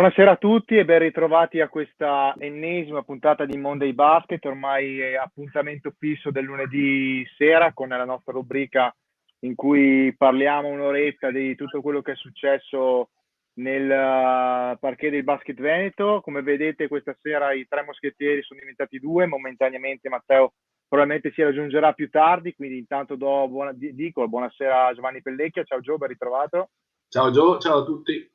Buonasera a tutti e ben ritrovati a questa ennesima puntata di Monday Basket, ormai è appuntamento fisso del lunedì sera con la nostra rubrica in cui parliamo un'oretta di tutto quello che è successo nel parquet del Basket Veneto. Come vedete questa sera i tre moschettieri sono diventati due, momentaneamente Matteo probabilmente si raggiungerà più tardi, quindi intanto dico buonasera a Giovanni Pellecchia. Ciao Gio, ben ritrovato. Ciao Gio, ciao a tutti.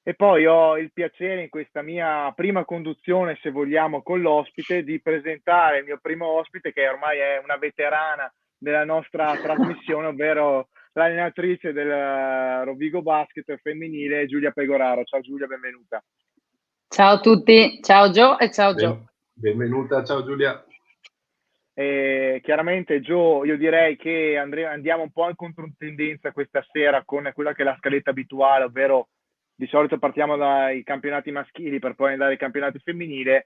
E poi ho il piacere in questa mia prima conduzione, se vogliamo, con l'ospite, di presentare il mio primo ospite, che ormai è una veterana della nostra trasmissione, ovvero l'allenatrice del Rovigo Basket femminile, Giulia Pegoraro. Ciao Giulia, benvenuta. Ciao a tutti, ciao Gio e ciao Gio. Benvenuta, ciao Giulia. Chiaramente Gio, io direi che andiamo un po' in controtendenza questa sera con quella che è la scaletta abituale, ovvero di solito partiamo dai campionati maschili per poi andare ai campionati femminili.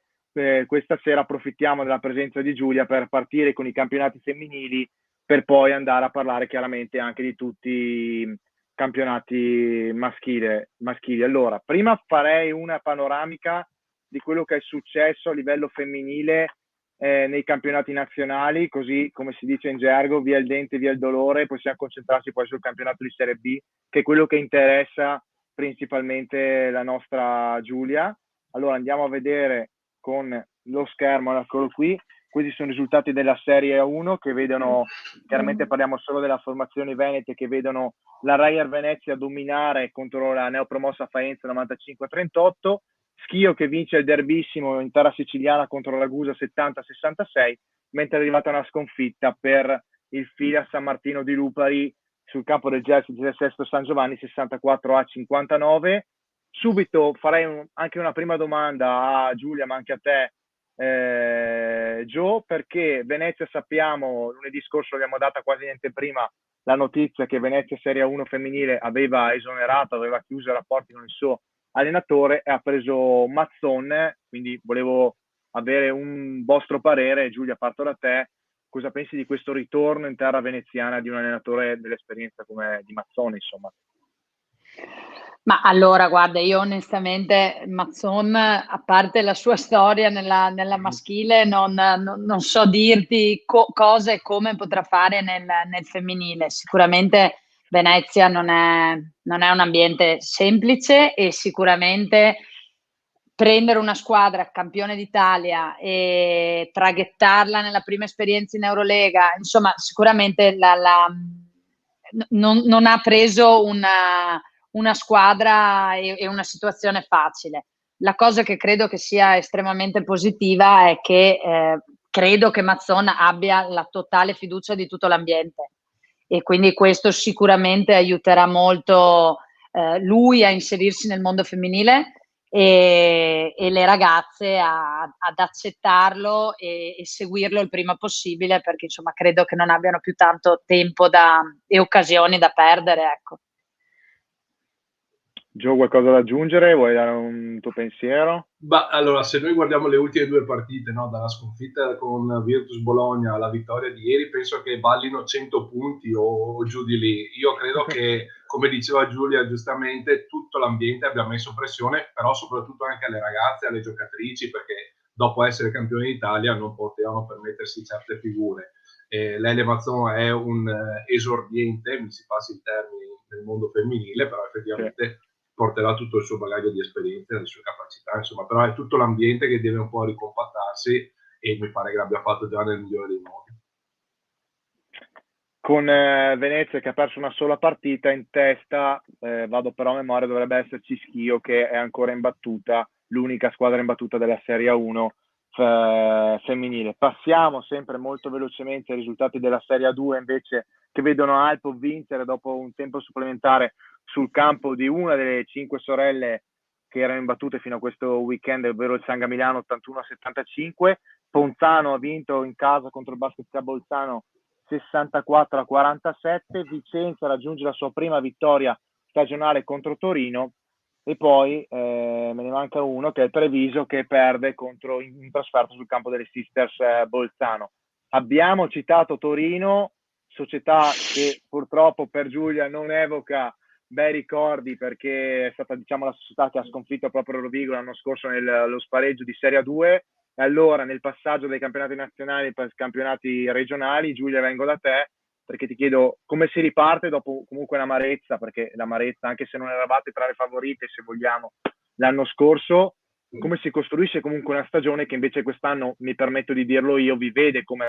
Questa sera approfittiamo della presenza di Giulia per partire con i campionati femminili, per poi andare a parlare chiaramente anche di tutti i campionati maschili. Allora, prima farei una panoramica di quello che è successo a livello femminile nei campionati nazionali, così come si dice in gergo, via il dente, via il dolore, possiamo concentrarci poi sul campionato di Serie B, che è quello che interessa principalmente la nostra Giulia. Allora andiamo a vedere con lo schermo, eccolo qui. Questi sono i risultati della Serie 1 che vedono, chiaramente parliamo solo della formazione venete, che vedono la Reyer Venezia dominare contro la neopromossa Faenza 95-38, Schio che vince il derbissimo in terra siciliana contro la Ragusa 70-66, mentre è arrivata una sconfitta per il Fila San Martino di Lupari sul campo del Gelsi del Sesto San Giovanni 64-59. Subito farei anche una prima domanda a Giulia, ma anche a te, Gio, perché Venezia, sappiamo, lunedì scorso abbiamo data quasi niente prima la notizia che Venezia Serie 1 femminile aveva esonerato, aveva chiuso i rapporti con il suo allenatore e ha preso Mazzon, quindi volevo avere un vostro parere. Giulia, parto da te. Cosa pensi di questo ritorno in terra veneziana di un allenatore dell'esperienza come di Mazzone, insomma? Ma allora, guarda, io onestamente Mazzon, a parte la sua storia nella maschile, non so dirti cosa e come potrà fare nel femminile. Sicuramente Venezia non è un ambiente semplice e sicuramente prendere una squadra campione d'Italia e traghettarla nella prima esperienza in Eurolega, insomma, sicuramente non ha preso una squadra e una situazione facile. La cosa che credo che sia estremamente positiva è che credo che Mazzon abbia la totale fiducia di tutto l'ambiente e quindi questo sicuramente aiuterà molto lui a inserirsi nel mondo femminile e le ragazze ad accettarlo e seguirlo il prima possibile, perché insomma credo che non abbiano più tanto tempo e occasioni da perdere, ecco. Gio, qualcosa da aggiungere? Vuoi dare un tuo pensiero? Allora, se noi guardiamo le ultime due partite, no, dalla sconfitta con Virtus Bologna alla vittoria di ieri, penso che vallino 100 punti o giù di lì. Io credo che, come diceva Giulia giustamente, tutto l'ambiente abbia messo pressione, però soprattutto anche alle ragazze, alle giocatrici, perché dopo essere campioni d'Italia non potevano permettersi certe figure. Lele Mazzon è un esordiente, mi si passi il termine, nel mondo femminile, però effettivamente porterà tutto il suo bagaglio di esperienza, le sue capacità, insomma, però è tutto l'ambiente che deve un po' ricompattarsi e mi pare che l'abbia fatto già nel migliore dei modi. Con Venezia che ha perso una sola partita in testa, vado però a memoria, dovrebbe esserci Schio che è ancora imbattuta, l'unica squadra imbattuta della Serie 1 femminile. Passiamo sempre molto velocemente ai risultati della Serie 2 invece, che vedono Alpo vincere dopo un tempo supplementare sul campo di una delle 5 sorelle che erano imbattute fino a questo weekend, ovvero il Sanga Milano 81-75. Ponzano ha vinto in casa contro il Basket Club Bolzano 64-47. Vicenza raggiunge la sua prima vittoria stagionale contro Torino e poi me ne manca uno che è il Treviso che perde in trasferta sul campo delle Sisters Bolzano. Abbiamo citato Torino, società che purtroppo per Giulia non evoca bei ricordi, perché è stata, diciamo, la società che ha sconfitto proprio Rovigo l'anno scorso nello spareggio di Serie A2, e allora nel passaggio dai campionati nazionali ai campionati regionali, Giulia, vengo da te perché ti chiedo come si riparte dopo comunque l'amarezza, perché l'amarezza, anche se non eravate tra le favorite, se vogliamo, l'anno scorso, come si costruisce comunque una stagione che invece quest'anno, mi permetto di dirlo io, vi vede come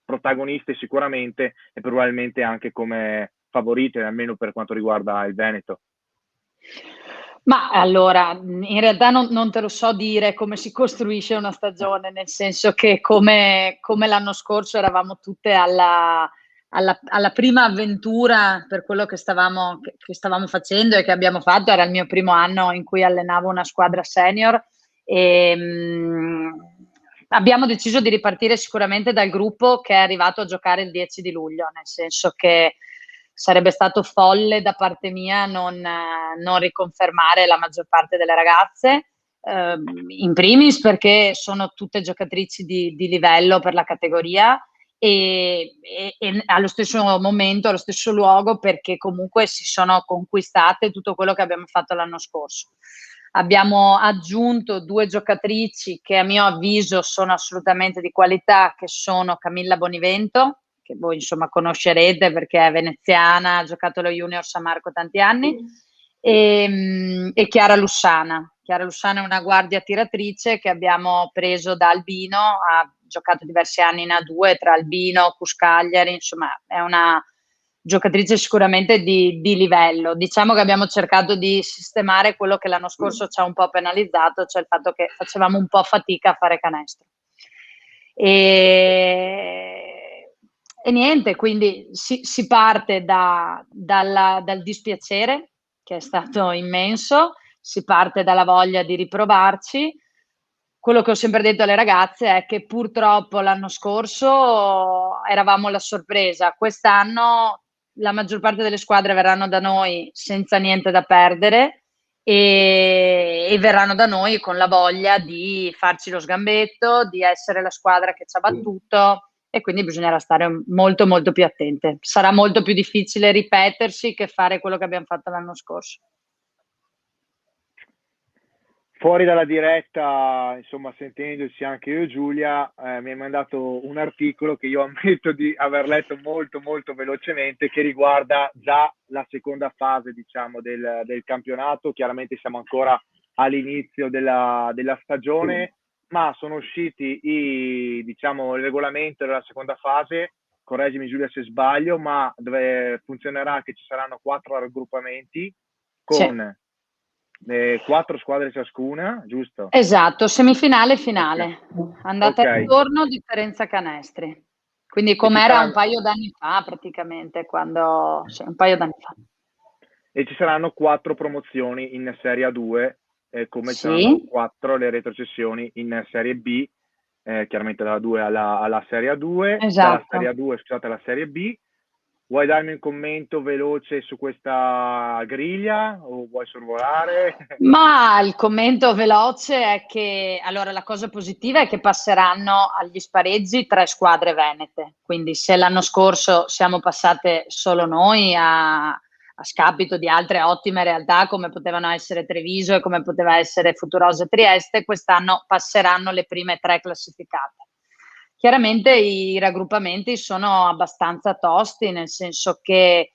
protagoniste sicuramente e probabilmente anche come favorite, almeno per quanto riguarda il Veneto. Ma allora, in realtà non te lo so dire come si costruisce una stagione, nel senso che come l'anno scorso eravamo tutte alla prima avventura per quello che stavamo facendo e che abbiamo fatto. Era il mio primo anno in cui allenavo una squadra senior e abbiamo deciso di ripartire sicuramente dal gruppo che è arrivato a giocare il 10 di luglio, nel senso che sarebbe stato folle da parte mia non riconfermare la maggior parte delle ragazze, in primis perché sono tutte giocatrici di livello per la categoria e allo stesso momento, allo stesso luogo, perché comunque si sono conquistate tutto quello che abbiamo fatto l'anno scorso. Abbiamo aggiunto 2 giocatrici che a mio avviso sono assolutamente di qualità, che sono Camilla Bonivento, che voi insomma conoscerete perché è veneziana, ha giocato allo Junior San Marco tanti anni, e Chiara Lussana. Chiara Lussana è una guardia tiratrice che abbiamo preso da Albino, ha giocato diversi anni in A2 tra Albino, Cuscagliari, insomma è una giocatrice sicuramente di livello. Diciamo che abbiamo cercato di sistemare quello che l'anno scorso ci ha un po' penalizzato, cioè il fatto che facevamo un po' fatica a fare canestro. E niente, quindi si parte dal dispiacere, che è stato immenso, si parte dalla voglia di riprovarci. Quello che ho sempre detto alle ragazze è che purtroppo l'anno scorso eravamo la sorpresa, quest'anno la maggior parte delle squadre verranno da noi senza niente da perdere e verranno da noi con la voglia di farci lo sgambetto, di essere la squadra che ci ha battuto, e quindi bisognerà stare molto molto più attente. Sarà molto più difficile ripetersi che fare quello che abbiamo fatto l'anno scorso. Fuori dalla diretta, insomma, sentendoci anche io e Giulia, mi hai mandato un articolo che io ammetto di aver letto molto molto velocemente, che riguarda già la seconda fase, diciamo, del campionato. Chiaramente siamo ancora all'inizio della stagione, ma sono usciti diciamo, il regolamento della seconda fase, correggimi Giulia se sbaglio, ma dove funzionerà che ci saranno 4 raggruppamenti con 4 squadre ciascuna, giusto? Esatto, semifinale e finale. Okay. Andata e ritorno, differenza canestri. Quindi com'era un paio d'anni fa praticamente, un paio d'anni fa. E ci saranno 4 promozioni in Serie A2, come ci saranno Sì, 4 le retrocessioni in Serie B, chiaramente dalla 2 alla Serie A2, dalla esatto. Serie A2 scusate alla Serie B. Vuoi darmi un commento veloce su questa griglia o vuoi sorvolare? Ma il commento veloce è che, allora, la cosa positiva è che passeranno agli spareggi 3 squadre venete, quindi se l'anno scorso siamo passate solo noi a scapito di altre ottime realtà come potevano essere Treviso e come poteva essere Futurosa e Trieste, quest'anno passeranno le prime 3 classificate. Chiaramente i raggruppamenti sono abbastanza tosti, nel senso che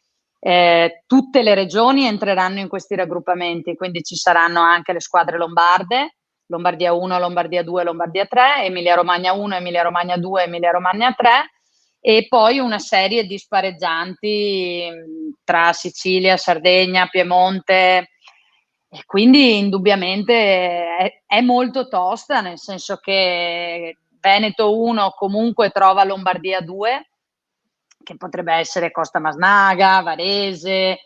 tutte le regioni entreranno in questi raggruppamenti, quindi ci saranno anche le squadre lombarde, Lombardia 1, Lombardia 2, Lombardia 3, Emilia Romagna 1, Emilia Romagna 2, Emilia Romagna 3, e poi una serie di spareggianti tra Sicilia, Sardegna, Piemonte. E quindi indubbiamente è molto tosta, nel senso che Veneto 1 comunque trova Lombardia 2, che potrebbe essere Costa Masnaga, Varese,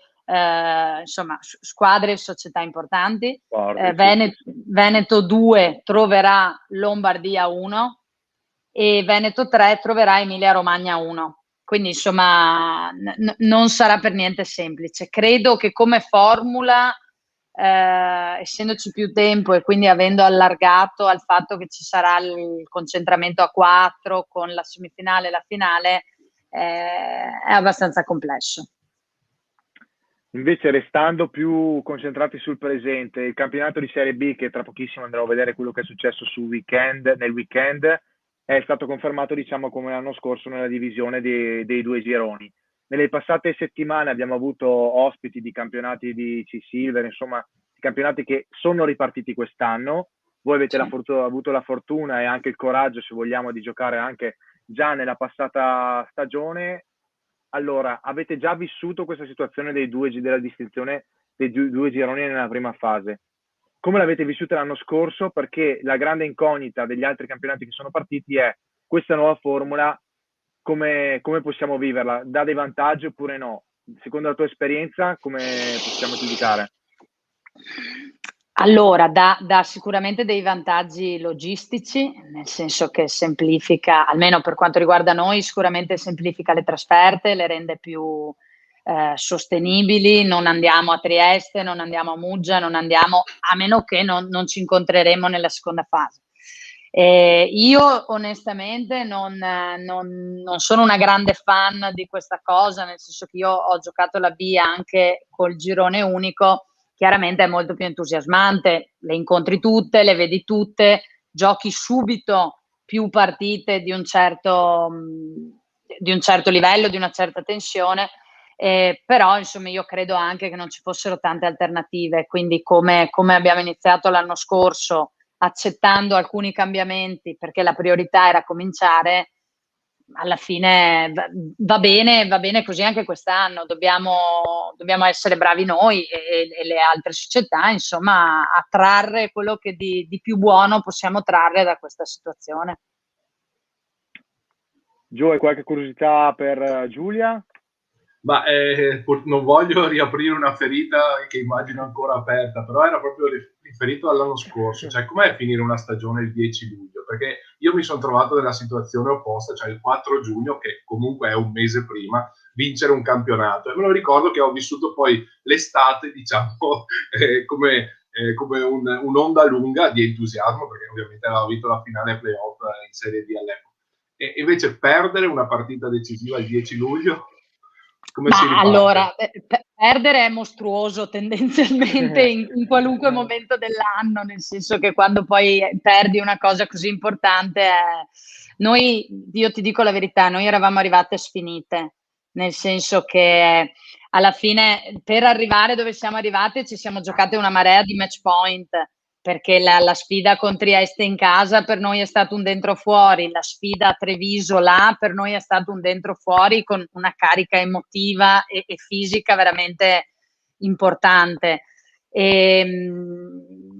insomma squadre e società importanti. Veneto 2 troverà Lombardia 1 e Veneto 3 troverà Emilia Romagna 1. Quindi insomma non sarà per niente semplice. Credo che come formula, essendoci più tempo e quindi avendo allargato al fatto che ci sarà il concentramento a 4 con la semifinale e la finale, è abbastanza complesso. Invece, restando più concentrati sul presente, il campionato di Serie B, che tra pochissimo andremo a vedere quello che è successo nel weekend, è stato confermato, diciamo, come l'anno scorso nella divisione dei due gironi. Nelle passate settimane abbiamo avuto ospiti di campionati di C-Silver, insomma, campionati che sono ripartiti quest'anno. Voi avete avuto la fortuna e anche il coraggio, se vogliamo, di giocare anche già nella passata stagione. Allora, avete già vissuto questa situazione della distinzione dei due gironi nella prima fase. Come l'avete vissuta l'anno scorso? Perché la grande incognita degli altri campionati che sono partiti è questa nuova formula, come possiamo viverla? Dà dei vantaggi oppure no? Secondo la tua esperienza, come possiamo giudicare? Allora, dà sicuramente dei vantaggi logistici, nel senso che semplifica, almeno per quanto riguarda noi, sicuramente semplifica le trasferte, le rende più sostenibili. Non andiamo a Trieste, non andiamo a Muggia, non andiamo, a meno che non ci incontreremo nella seconda fase. Io onestamente non sono una grande fan di questa cosa, nel senso che io ho giocato la B anche col girone unico. Chiaramente è molto più entusiasmante, le incontri tutte, le vedi tutte, giochi subito più partite di un certo livello, di una certa tensione, però insomma io credo anche che non ci fossero tante alternative, quindi come abbiamo iniziato l'anno scorso, accettando alcuni cambiamenti perché la priorità era cominciare, alla fine va bene così anche quest'anno. Dobbiamo essere bravi noi e le altre società, insomma, a trarre quello che di più buono possiamo trarre da questa situazione. Gio, hai qualche curiosità per Giulia? Ma non voglio riaprire una ferita che immagino ancora aperta, però era proprio riferito all'anno scorso. Cioè, com'è finire una stagione il 10 luglio? Perché io mi sono trovato nella situazione opposta, cioè il 4 giugno, che comunque è un mese prima, vincere un campionato. E me lo ricordo che ho vissuto poi l'estate, diciamo, come un'onda lunga di entusiasmo, perché ovviamente aveva vinto la finale playoff in Serie D all'epoca. E invece perdere una partita decisiva il 10 luglio... Allora, perdere è mostruoso tendenzialmente in qualunque momento dell'anno, nel senso che quando poi perdi una cosa così importante, io ti dico la verità, noi eravamo arrivate sfinite, nel senso che alla fine per arrivare dove siamo arrivate ci siamo giocate una marea di match point, perché la sfida con Trieste in casa per noi è stato un dentro fuori, la sfida a Treviso là per noi è stato un dentro fuori con una carica emotiva e fisica veramente importante.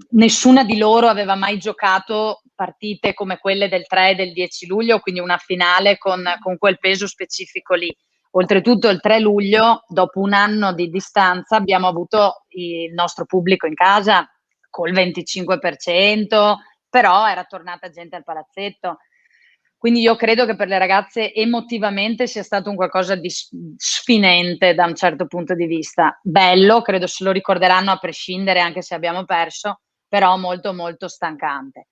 Nessuna di loro aveva mai giocato partite come quelle del 3 e del 10 luglio, quindi una finale con quel peso specifico lì. Oltretutto il 3 luglio, dopo un anno di distanza, abbiamo avuto il nostro pubblico in casa col 25%, però era tornata gente al palazzetto. Quindi io credo che per le ragazze emotivamente sia stato un qualcosa di sfinente da un certo punto di vista. Bello, credo se lo ricorderanno a prescindere anche se abbiamo perso, però molto molto stancante.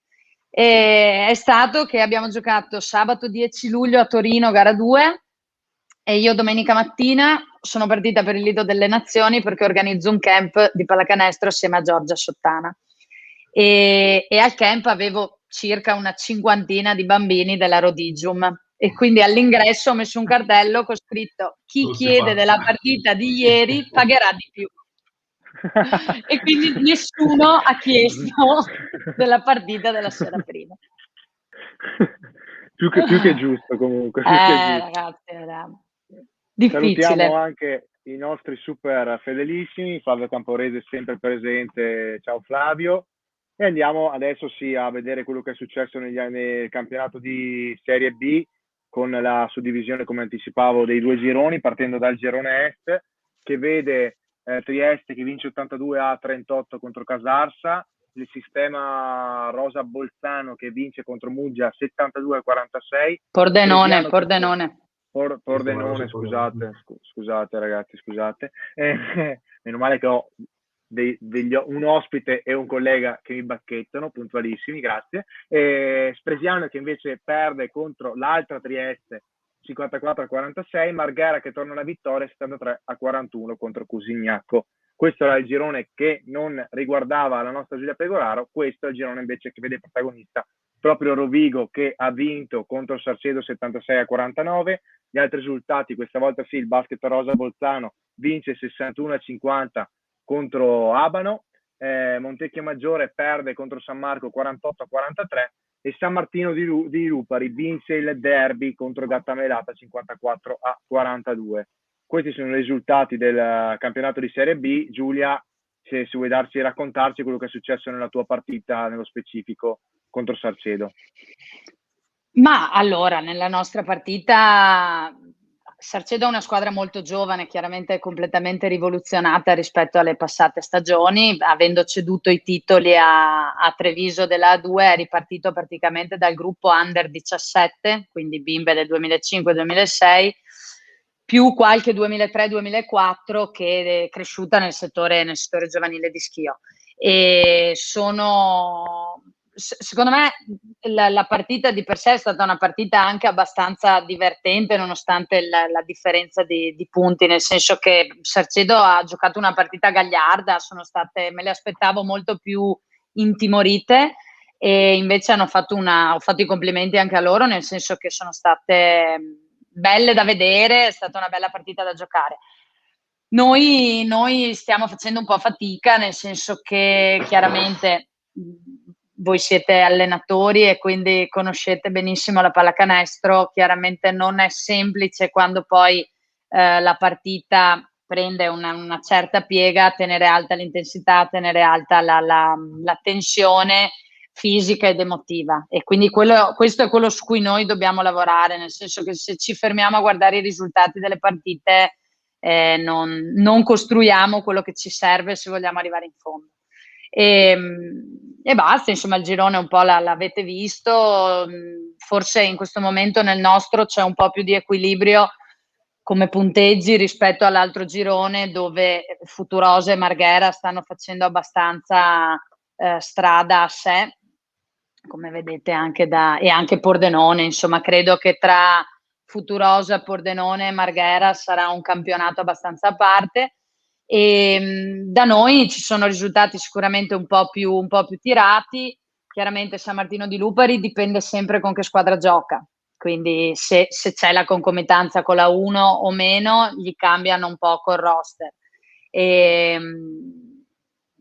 E è stato che abbiamo giocato sabato 10 luglio a Torino, gara 2, e io domenica mattina sono partita per il Lido delle Nazioni perché organizzo un camp di pallacanestro assieme a Giorgia Sottana. E al camp avevo circa una cinquantina di bambini della Rodigium e quindi all'ingresso ho messo un cartello con scritto: chi chiede della partita di ieri pagherà di più. E quindi nessuno ha chiesto della partita della sera prima. più che giusto comunque. Più che giusto. Ragazzi, era difficile. Salutiamo anche i nostri super fedelissimi, Flavio Camporese sempre presente, ciao Flavio, e andiamo adesso a vedere quello che è successo nel campionato di Serie B con la suddivisione, come anticipavo, dei due gironi, partendo dal girone Est, che vede Trieste che vince 82-38 contro Casarsa, il sistema Rosa Bolzano che vince contro Muggia 72-46. Pordenone, scusate ragazzi, scusate. Meno male che ho un ospite e un collega che mi bacchettano, puntualissimi, grazie. Spresiano che invece perde contro l'altra Trieste 54-46, Marghera che torna alla vittoria 73-41 contro Cusignacco. Questo era il girone che non riguardava la nostra Giulia Pegoraro, questo è il girone invece che vede protagonista proprio Rovigo, che ha vinto contro Sarcedo 76-49. Gli altri risultati, questa volta sì, il basket rosa Bolzano vince 61-50 contro Abano, Montecchio Maggiore perde contro San Marco 48-43 e San Martino di Lupari vince il derby contro Gattamelata 54-42. Questi sono i risultati del campionato di Serie B. Giulia, se vuoi raccontarci quello che è successo nella tua partita nello specifico contro Sarcedo. Ma allora, nella nostra partita Sarcedo è una squadra molto giovane, chiaramente completamente rivoluzionata rispetto alle passate stagioni, avendo ceduto i titoli a Treviso della A2, è ripartito praticamente dal gruppo Under 17, quindi bimbe del 2005-2006, più qualche 2003-2004 che è cresciuta nel settore giovanile di Schio. E secondo me la partita di per sé è stata una partita anche abbastanza divertente nonostante la differenza di punti, nel senso che Sarcedo ha giocato una partita gagliarda, me le aspettavo molto più intimorite e invece ho fatto i complimenti anche a loro, nel senso che sono state belle da vedere, è stata una bella partita da giocare. Noi stiamo facendo un po' fatica, nel senso che chiaramente voi siete allenatori e quindi conoscete benissimo la pallacanestro, chiaramente non è semplice quando poi la partita prende una certa piega, tenere alta l'intensità, tenere alta la tensione fisica ed emotiva, e quindi questo è quello su cui noi dobbiamo lavorare, nel senso che se ci fermiamo a guardare i risultati delle partite non costruiamo quello che ci serve se vogliamo arrivare in fondo. E basta, insomma, il girone un po' l'avete visto, forse in questo momento nel nostro c'è un po' più di equilibrio come punteggi rispetto all'altro girone, dove Futurosa e Marghera stanno facendo abbastanza strada a sé, come vedete e anche Pordenone, insomma credo che tra Futurosa, Pordenone e Marghera sarà un campionato abbastanza a parte. E da noi ci sono risultati sicuramente un po' più tirati. Chiaramente San Martino di Lupari dipende sempre con che squadra gioca, quindi se c'è la concomitanza con la 1 o meno gli cambiano un po' col roster.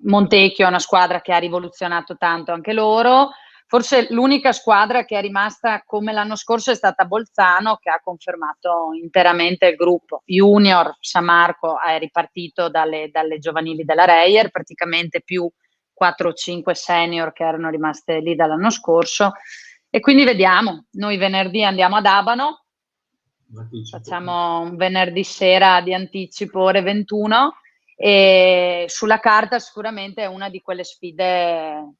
Montecchio è una squadra che ha rivoluzionato tanto anche loro. Forse l'unica squadra che è rimasta come l'anno scorso è stata Bolzano, che ha confermato interamente il gruppo. Junior San Marco è ripartito dalle giovanili della Reyer, praticamente più 4 o 5 senior che erano rimaste lì dall'anno scorso. E quindi vediamo. Noi venerdì andiamo ad Abano, facciamo un venerdì sera di anticipo, ore 21, e sulla carta sicuramente è una di quelle sfide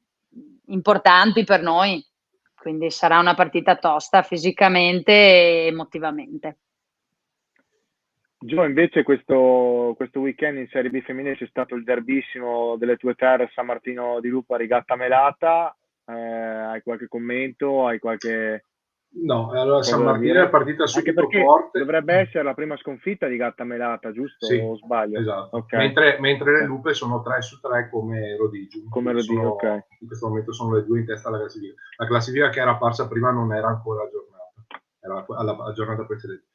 importanti per noi, quindi sarà una partita tosta fisicamente e emotivamente. Gio, invece questo weekend in Serie B femminile c'è stato il derbissimo delle tue terre, San Martino di Lupari, Gattamelata. Hai qualche commento? Hai qualche... No, allora San Martino è partita subito forte. Dovrebbe essere la prima sconfitta di Gattamelata, giusto? Sì, o sbaglio? Esatto. Okay. Mentre le Lupe sono 3-3 come Rodigium. Okay. In questo momento sono le due in testa alla classifica. La classifica che era apparsa prima non era ancora aggiornata, era alla giornata precedente.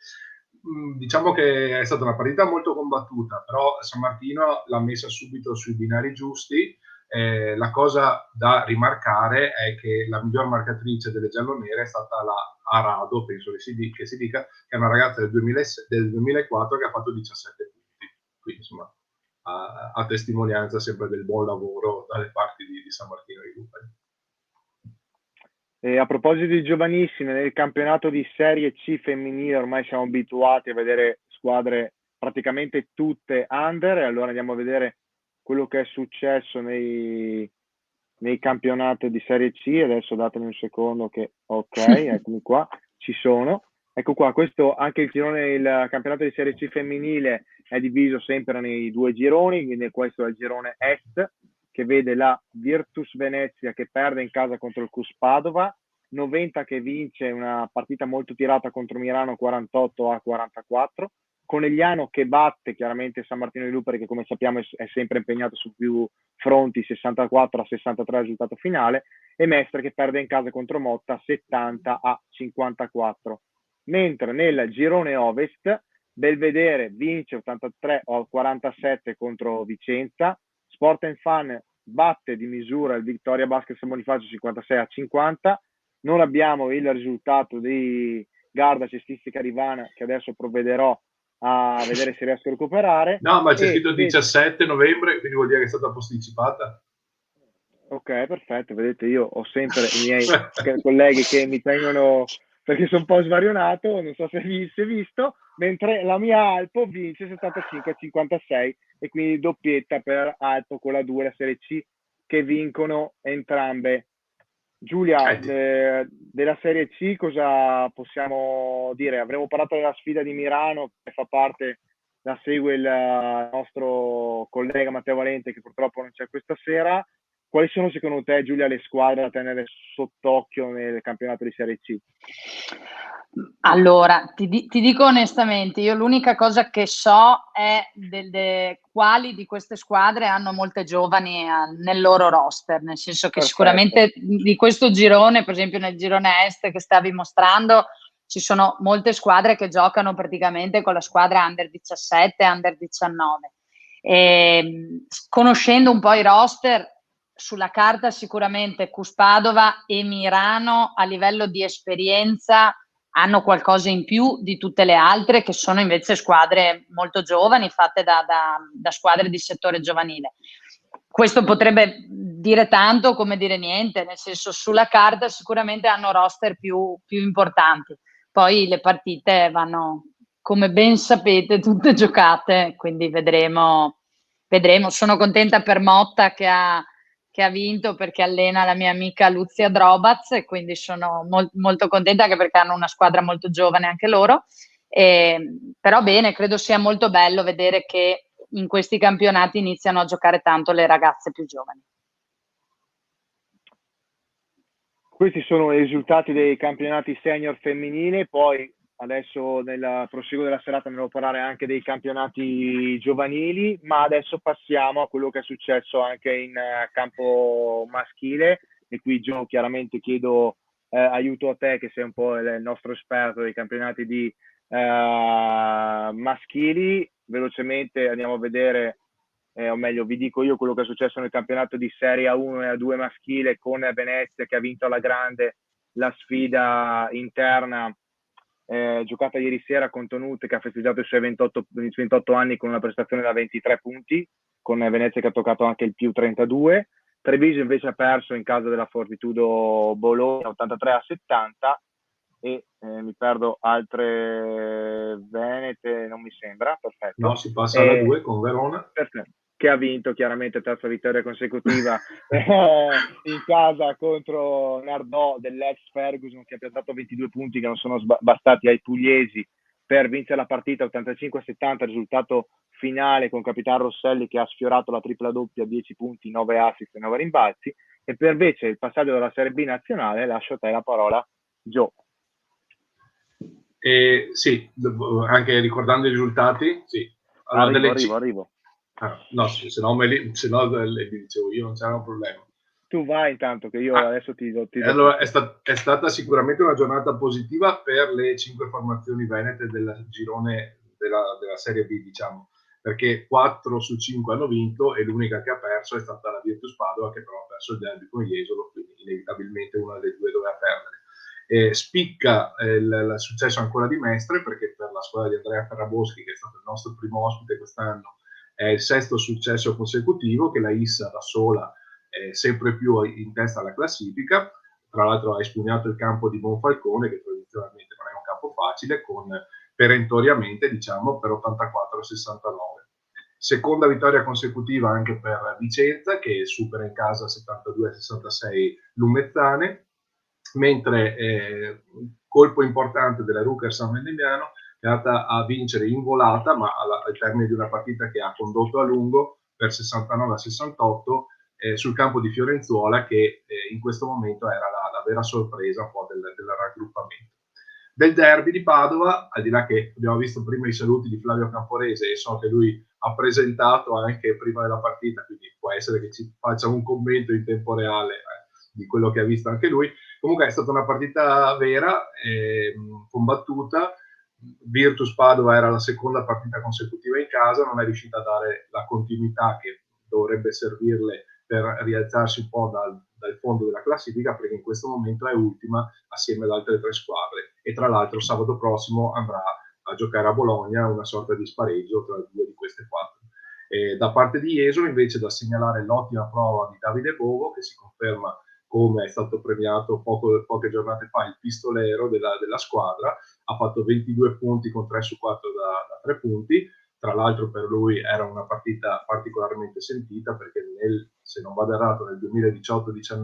Diciamo che è stata una partita molto combattuta, però San Martino l'ha messa subito sui binari giusti. La cosa da rimarcare è che la miglior marcatrice delle giallonere è stata la Arado, penso che si dica, che è una ragazza del 2004 che ha fatto 17 punti. Quindi insomma a testimonianza sempre del buon lavoro dalle parti di San Martino di Lupari. E a proposito di giovanissime, nel campionato di Serie C femminile ormai siamo abituati a vedere squadre praticamente tutte under, e allora andiamo a vedere quello che è successo nei campionati di Serie C. Adesso datemi un secondo che ok, eccomi qua, ci sono. Ecco qua, questo anche il campionato di Serie C femminile è diviso sempre nei due gironi, quindi questo è il girone Est, che vede la Virtus Venezia che perde in casa contro il CUS Padova, 90 che vince una partita molto tirata contro Mirano 48-44, Conegliano che batte chiaramente San Martino di Luperi, che come sappiamo è sempre impegnato su più fronti, 64-63 risultato finale, e Mestre che perde in casa contro Motta 70-54. Mentre nel girone ovest Belvedere vince 83-47 contro Vicenza, Sport and Fun batte di misura il Vittoria Basket San Bonifacio 56-50. Non abbiamo il risultato di Garda Cestistica Rivana, che adesso provvederò a vedere se riesco a recuperare. No, ma c'è scritto 17 novembre, quindi vuol dire che è stata posticipata. Ok, perfetto, vedete, io ho sempre i miei colleghi che mi tengono, perché sono un po' svarionato, non so se avete visto, mentre la mia Alpo vince 75-56 e quindi doppietta per Alpo con la 2, la Serie C, che vincono entrambe. Giulia, della Serie C cosa possiamo dire? Avremo parlato della sfida di Mirano, che fa parte, la segue il nostro collega Matteo Valente, che purtroppo non c'è questa sera. Quali sono secondo te, Giulia, le squadre da tenere sott'occhio nel campionato di Serie C? Allora, ti dico onestamente, io l'unica cosa che so è quali di queste squadre hanno molte giovani nel loro roster, nel senso che sicuramente di questo girone, per esempio nel girone est che stavi mostrando, ci sono molte squadre che giocano praticamente con la squadra under 17, under 19. E, conoscendo un po' i roster, sulla carta sicuramente Cuspadova e Mirano a livello di esperienza hanno qualcosa in più di tutte le altre, che sono invece squadre molto giovani, fatte da squadre di settore giovanile. Questo potrebbe dire tanto come dire niente, nel senso, sulla carta sicuramente hanno roster più importanti. Poi le partite vanno, come ben sapete, tutte giocate, quindi vedremo. Sono contenta per Motta che ha vinto, perché allena la mia amica Luzia Drobaz, e quindi sono molto contenta, anche perché hanno una squadra molto giovane anche loro. Però bene, credo sia molto bello vedere che in questi campionati iniziano a giocare tanto le ragazze più giovani. Questi sono i risultati dei campionati senior femminile, poi adesso nel proseguo della serata ne devo parlare anche dei campionati giovanili, ma adesso passiamo a quello che è successo anche in campo maschile, e qui Gio chiaramente chiedo aiuto a te, che sei un po' il nostro esperto dei campionati di maschili. Velocemente andiamo a vedere, o meglio vi dico io quello che è successo nel campionato di Serie A1 e A2 maschile, con Venezia che ha vinto alla grande la sfida interna giocata ieri sera con Tonut, che ha festeggiato i suoi 28 anni con una prestazione da 23 punti, con Venezia che ha toccato anche il più 32. Treviso invece ha perso in casa della Fortitudo Bologna 83-70, e mi perdo altre venete, non mi sembra. Perfetto. No, si passa alla 2 con Verona. Perfetto. Che ha vinto chiaramente terza vittoria consecutiva in casa contro Nardò dell'ex Ferguson, che ha piazzato 22 punti che non sono bastati ai pugliesi per vincere la partita 85-70, risultato finale con Capitan Rosselli che ha sfiorato la tripla doppia, 10 punti, 9 assist e 9 rimbalzi. E per invece il passaggio della Serie B nazionale lascio a te la parola, Gio. Sì, anche ricordando i risultati, sì. Allora, arrivo. No, se no le dicevo io, non c'era un problema. Tu vai intanto che io adesso ti do. Allora, è stata sicuramente una giornata positiva per le 5 formazioni venete del girone della Serie B, diciamo, perché 4 su 5 hanno vinto e l'unica che ha perso è stata la Virtus Padova, che però ha perso il derby con Jesolo, quindi inevitabilmente una delle due doveva perdere. Spicca il successo ancora di Mestre, perché per la squadra di Andrea Ferraboschi, che è stato il nostro primo ospite quest'anno, è il 6º successo consecutivo che la issa da sola sempre più in testa alla classifica. Tra l'altro ha espugnato il campo di Monfalcone, che tradizionalmente non è un campo facile, perentoriamente, diciamo, per 84-69. Seconda vittoria consecutiva anche per Vicenza, che supera in casa 72-66 Lumezzane, mentre colpo importante della Rucker San Vendemiano è andata a vincere in volata, ma al termine di una partita che ha condotto a lungo per 69-68, sul campo di Fiorenzuola, che in questo momento era la vera sorpresa un po' del raggruppamento. Del derby di Padova, al di là che abbiamo visto prima i saluti di Flavio Camporese e so che lui ha presentato anche prima della partita, quindi può essere che ci faccia un commento in tempo reale di quello che ha visto anche lui. Comunque è stata una partita vera, combattuta. Virtus Padova era la seconda partita consecutiva in casa, non è riuscita a dare la continuità che dovrebbe servirle per rialzarsi un po' dal fondo della classifica, perché in questo momento è ultima assieme ad altre 3 squadre, e tra l'altro sabato prossimo andrà a giocare a Bologna una sorta di spareggio tra 2 di queste 4. Da parte di Jesolo invece da segnalare l'ottima prova di Davide Bovo, che si conferma, come è stato premiato poche giornate fa, il pistolero della squadra. Ha fatto 22 punti con 3 su 4 da 3 punti. Tra l'altro per lui era una partita particolarmente sentita, perché se non vado errato, nel 2018-19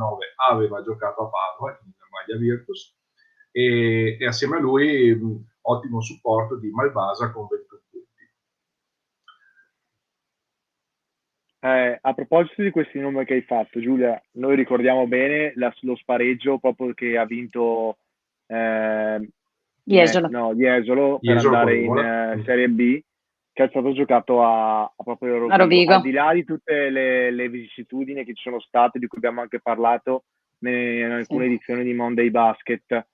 aveva giocato a Padova in maglia Virtus, e assieme a lui ottimo supporto di Malvasa con 21 punti. A proposito di questi nomi che hai fatto, Giulia, noi ricordiamo bene lo spareggio proprio che ha vinto Jesolo per andare in Serie B, che è stato giocato a proprio Rovigo. Al di là di tutte le vicissitudini che ci sono state, di cui abbiamo anche parlato in alcune edizioni di Monday Basket,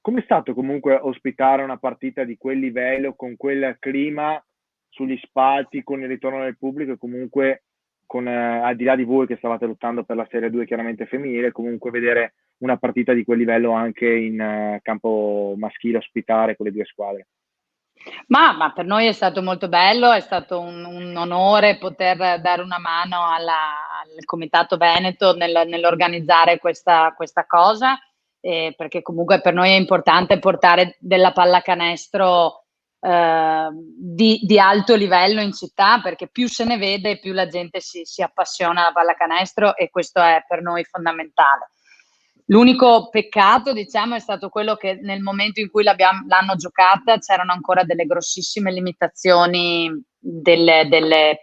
com'è stato comunque ospitare una partita di quel livello, con quel clima sugli spalti, con il ritorno del pubblico e comunque al di là di voi che stavate lottando per la Serie 2 chiaramente femminile, comunque vedere una partita di quel livello anche in campo maschile, ospitare quelle 2 squadre? Ma per noi è stato molto bello, è stato un onore poter dare una mano al Comitato Veneto nell'organizzare questa cosa, perché comunque per noi è importante portare della pallacanestro di alto livello in città, perché più se ne vede, più la gente si appassiona alla pallacanestro, e questo è per noi fondamentale. L'unico peccato, diciamo, è stato quello che nel momento in cui l'hanno giocata c'erano ancora delle grossissime limitazioni delle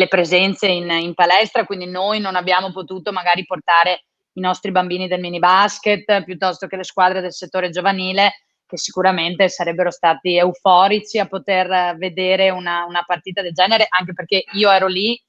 presenze in palestra, quindi noi non abbiamo potuto magari portare i nostri bambini del mini basket piuttosto che le squadre del settore giovanile, che sicuramente sarebbero stati euforici a poter vedere una partita del genere, anche perché io ero lì,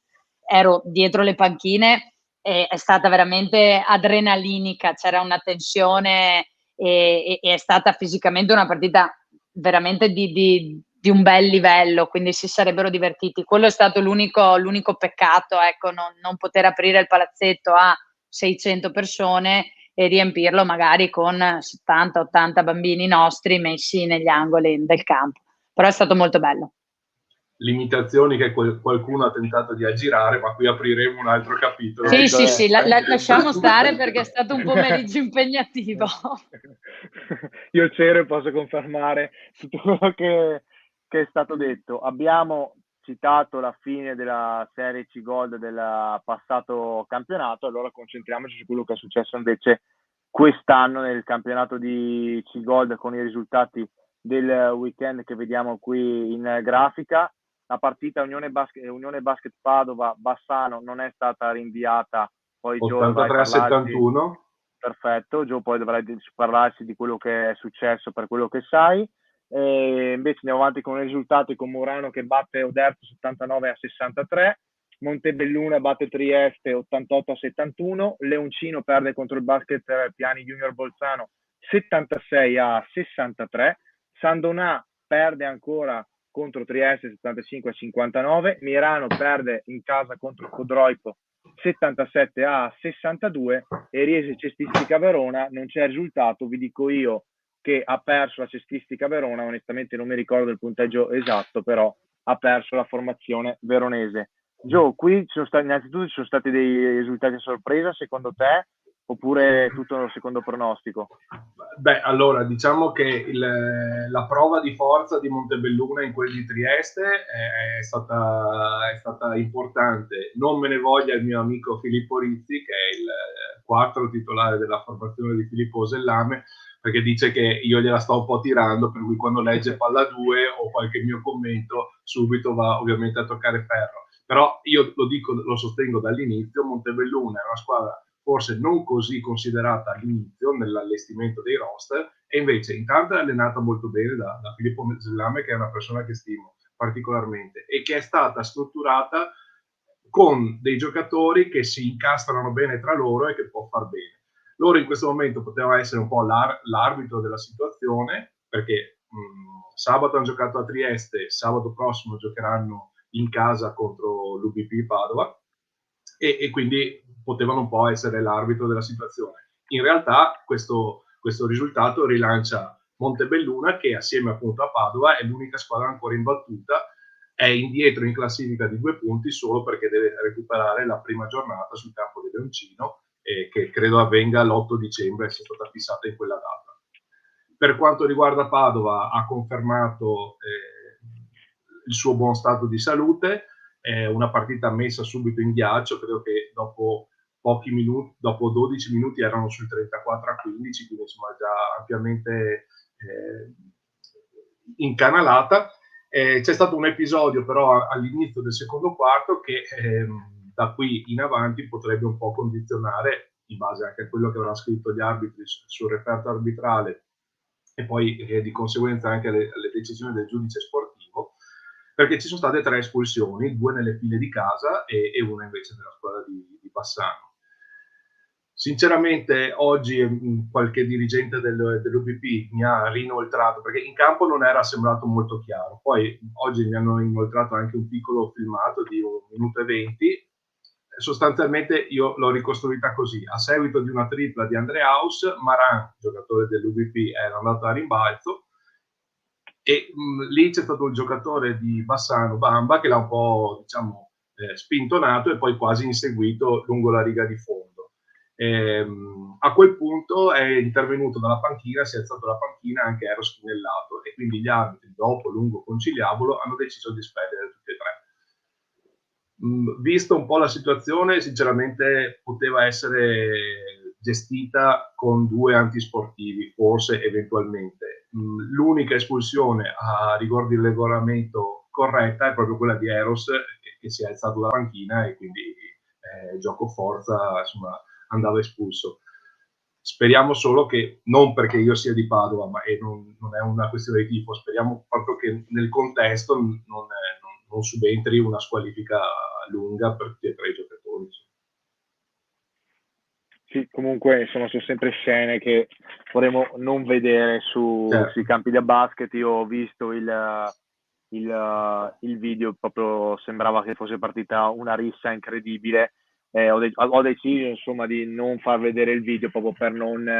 ero dietro le panchine, e è stata veramente adrenalinica, c'era una tensione e è stata fisicamente una partita veramente di un bel livello, quindi si sarebbero divertiti. Quello è stato l'unico peccato, ecco, non poter aprire il palazzetto a 600 persone e riempirlo magari con 70-80 bambini nostri messi negli angoli del campo. Però è stato molto bello. Limitazioni che qualcuno ha tentato di aggirare, ma qui apriremo un altro capitolo. Sì, lasciamo stare, perché è stato un pomeriggio impegnativo. Io c'ero e posso confermare tutto quello che è stato detto. Abbiamo citato la fine della Serie C Gold del passato campionato, allora concentriamoci su quello che è successo invece quest'anno nel campionato di C Gold, con i risultati del weekend che vediamo qui in grafica. La partita Unione Basket Padova-Bassano non è stata rinviata, poi 83-71. Perfetto, Gio poi dovrai parlarci di quello che è successo, per quello che sai. E invece andiamo avanti con i risultati, con Murano che batte Oderzo 79-63, Montebelluna batte Trieste 88-71, Leoncino perde contro il Basket Piani Junior Bolzano 76-63, San Donà perde ancora contro Trieste 75-59, Mirano perde in casa contro Codroico 77-62 e Riese Cestistica Verona non c'è risultato, vi dico io che ha perso la Cestistica Verona, onestamente non mi ricordo il punteggio esatto, però ha perso la formazione veronese. Gio, qui innanzitutto ci sono stati dei risultati a sorpresa secondo te, oppure tutto secondo pronostico? Beh, allora diciamo che la prova di forza di Montebelluna in quel di Trieste è stata importante. Non me ne voglia il mio amico Filippo Rizzi, che è il quarto titolare della formazione di Filippo Osellame, perché dice che io gliela sto un po' tirando, per cui quando legge palla 2 o qualche mio commento subito va ovviamente a toccare ferro. Però io lo dico, lo sostengo dall'inizio, Montebelluna è una squadra forse non così considerata all'inizio nell'allestimento dei roster, e invece intanto è allenata molto bene da Filippo Zellame, che è una persona che stimo particolarmente, e che è stata strutturata con dei giocatori che si incastrano bene tra loro e che può far bene. Loro in questo momento potevano essere un po' l'arbitro della situazione, perché sabato hanno giocato a Trieste, sabato prossimo giocheranno in casa contro l'UBP Padova, e quindi potevano un po' essere l'arbitro della situazione. In realtà questo risultato rilancia Montebelluna, che assieme appunto a Padova è l'unica squadra ancora imbattuta, è indietro in classifica di 2 punti solo perché deve recuperare la prima giornata sul campo di Leoncino, che credo avvenga l'8 dicembre, sia stata fissata in quella data. Per quanto riguarda Padova, ha confermato il suo buon stato di salute, una partita messa subito in ghiaccio, credo che dopo pochi minuti, dopo 12 minuti erano sul 34-15, quindi insomma già ampiamente incanalata. C'è stato un episodio però all'inizio del secondo quarto che da qui in avanti potrebbe un po' condizionare, in base anche a quello che avranno scritto gli arbitri sul referto arbitrale e poi di conseguenza anche alle decisioni del giudice sportivo, perché ci sono state 3 espulsioni, 2 nelle file di casa e una invece della squadra di Bassano. Sinceramente oggi qualche dirigente dell'UBP mi ha rinoltrato, perché in campo non era sembrato molto chiaro, poi oggi mi hanno inoltrato anche un piccolo filmato di 1 minuto e 20, sostanzialmente io l'ho ricostruita così: a seguito di una tripla di Andre House, Maran, giocatore dell'UBP, era andato a rimbalzo e lì c'è stato il giocatore di Bassano, Bamba, che l'ha un po' diciamo spintonato e poi quasi inseguito lungo la riga di fondo. A quel punto è intervenuto dalla panchina, si è alzato dalla panchina anche Eros Chinellato, e quindi gli arbitri, dopo lungo conciliabolo, hanno deciso di espellere tutti e 3. Visto un po' la situazione, sinceramente poteva essere gestita con 2 antisportivi, forse eventualmente. L'unica espulsione a rigor di regolamento corretta è proprio quella di Eros, che si è alzato dalla panchina e quindi gioco forza, insomma, andava espulso. Speriamo solo che, non perché io sia di Padova, ma non è una questione di tifo, speriamo proprio che nel contesto non subentri una squalifica lunga per tutti e 3 i giocatori. Sì, comunque insomma sono sempre scene che vorremmo non vedere sui campi da basket. Io ho visto il video, proprio sembrava che fosse partita una rissa incredibile. Ho deciso insomma di non far vedere il video proprio per non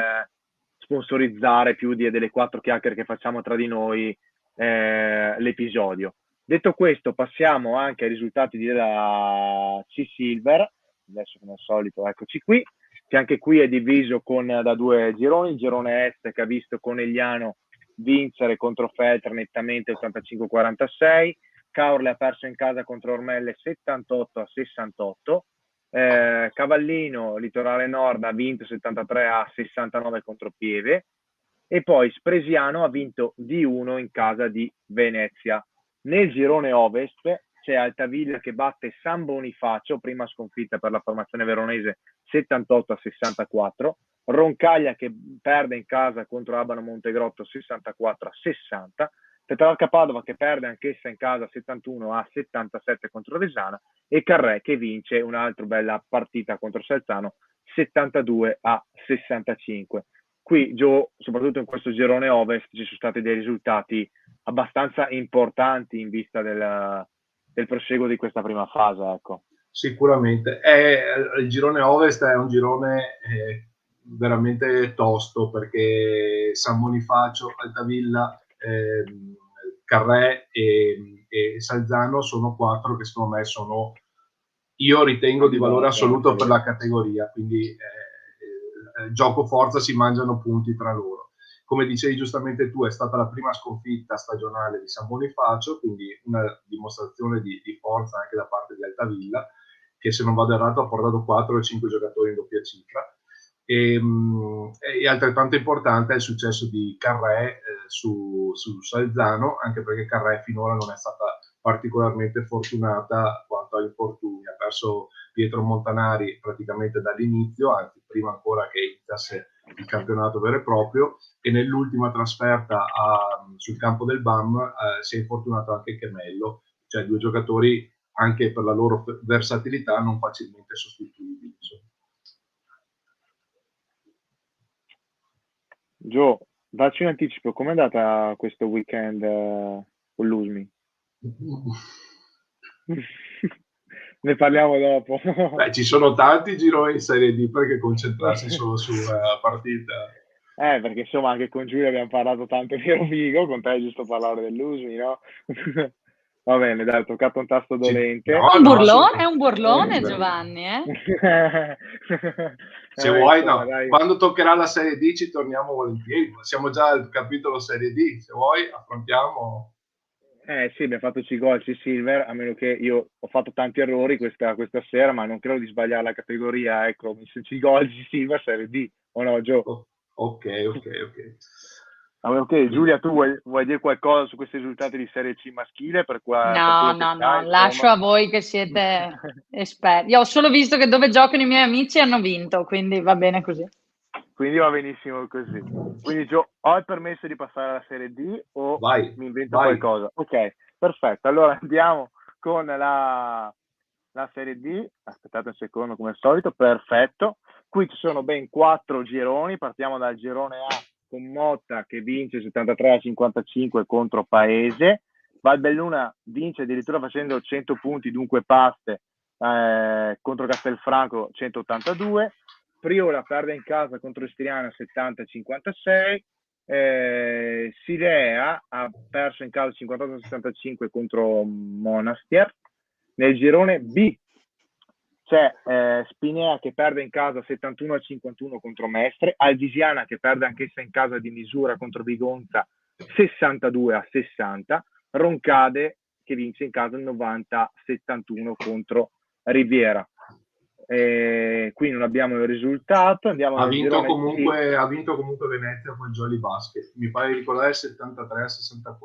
sponsorizzare più delle 4 chiacchiere che facciamo tra di noi l'episodio. Detto questo, passiamo anche ai risultati della C-Silver. Adesso come al solito eccoci qui, che anche qui è diviso da 2 gironi. Il girone est, che ha visto Conegliano vincere contro Feltre nettamente 85-46, Caorle ha perso in casa contro Ormelle 78-68, Cavallino, Litorale Nord, ha vinto 73-69 contro Pieve, e poi Spresiano ha vinto di 1 in casa di Venezia. Nel girone ovest c'è Altavilla che batte San Bonifacio, prima sconfitta per la formazione veronese, 78-64, Roncaglia che perde in casa contro Abano Montegrotto 64-60, Petrarca Padova che perde anch'essa in casa 71-77 contro Resana, e Carré che vince un'altra bella partita contro Salzano 72-65. Qui, Gio, soprattutto in questo girone ovest ci sono stati dei risultati abbastanza importanti in vista del proseguo di questa prima fase, ecco. Sicuramente. Il girone ovest è un girone veramente tosto, perché San Bonifacio, Altavilla, Carré e Salzano sono 4 che secondo me sono, io ritengo, di valore assoluto per la categoria, quindi gioco forza, si mangiano punti tra loro. Come dicevi giustamente tu, è stata la prima sconfitta stagionale di San Bonifacio, quindi una dimostrazione di forza anche da parte di Altavilla, che se non vado errato ha portato 4 o 5 giocatori in doppia cifra. E altrettanto importante è il successo di Carré su Salzano, anche perché Carré finora non è stata particolarmente fortunata quanto vari infortuni. Ha perso Pietro Montanari praticamente dall'inizio, anzi prima ancora che iniziasse il campionato vero e proprio, e nell'ultima trasferta sul campo del BAM si è infortunato anche Chemello, cioè due giocatori anche per la loro versatilità non facilmente sostituibili. Gio, dacci un anticipo, com'è andata questo weekend con l'USMI? Ne parliamo dopo. Beh, ci sono tanti gironi in Serie D perché concentrarsi solo sulla partita. Perché insomma anche con Giulio abbiamo parlato tanto di Rovigo, con te è giusto parlare dell'USMI, no? Va bene, dai, ho toccato un tasto dolente. No, È un burlone Giovanni, Se vuoi, insomma, no. dai. Quando toccherà la Serie D ci torniamo volentieri. Siamo già al capitolo Serie D, se vuoi affrontiamo. Sì, abbiamo fatto 5 gol, Silver, a meno che io ho fatto tanti errori questa sera, ma non credo di sbagliare la categoria, ecco, 5 gol, Silver, Serie D, o no, Gio? Ok. Ok, Giulia, tu vuoi dire qualcosa su questi risultati di Serie C maschile? No, lascio a voi che siete esperti. Io ho solo visto che dove giocano i miei amici hanno vinto, quindi va bene così. Quindi va benissimo così. Quindi Gio, ho il permesso di passare alla Serie D o mi invento qualcosa? Ok, perfetto. Allora andiamo con la Serie D. Aspettate un secondo come al solito. Perfetto. Qui ci sono ben 4 gironi. Partiamo dal girone A con Motta che vince 73-55 contro Paese. Valbelluna vince addirittura facendo 100 punti, dunque paste, contro Castelfranco 182. Priola perde in casa contro Istriana 70-56. Silea ha perso in casa 58-65 contro Monastir. Nel girone B c'è Spinea che perde in casa 71-51 contro Mestre, Aldisiana che perde anch'essa in casa di misura contro Vigonza 62-60, Roncade che vince in casa 90-71 contro Riviera. Qui non abbiamo il risultato, andiamo ha vinto comunque Venezia con Jolly Basket, mi pare di ricordare 73-64,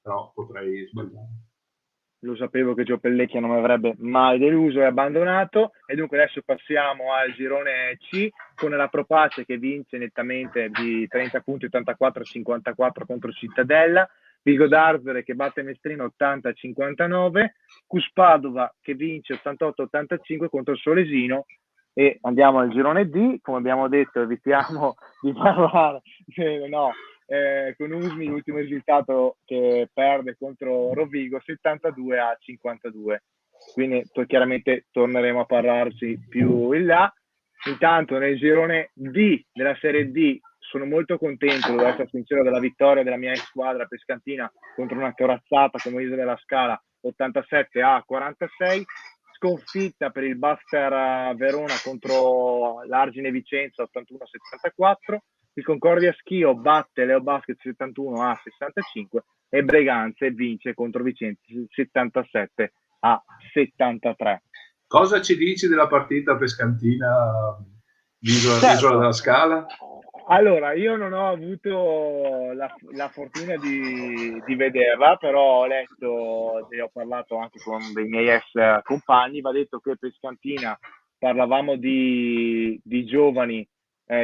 però potrei sbagliare. Lo sapevo che Gio Pellecchia non mi avrebbe mai deluso e abbandonato, e dunque adesso passiamo al girone C con la Propace che vince nettamente di 30 punti 84-54 contro Cittadella, Vigo d'Arzere che batte Mestrino 80-59, Cuspadova che vince 88-85 contro il Solesino. E andiamo al girone D, come abbiamo detto evitiamo di parlare con USMI l'ultimo risultato che perde contro Rovigo 72-52, quindi chiaramente torneremo a parlarci più in là. Intanto nel girone D della Serie D sono molto contento, devo essere sincero, della vittoria della mia ex squadra pescantina contro una corazzata come Isola della Scala 87-46, sconfitta per il Buster Verona contro l'Argine Vicenza 81-74, il Concordia Schio batte Leo Basket 71-65 e Breganze vince contro Vicenza 77-73. Cosa ci dici della partita pescantina Isola della Scala? Allora, io non ho avuto la fortuna di vederla, però ho letto e ho parlato anche con dei miei ex compagni. Va detto che Pescantina, parlavamo di giovani,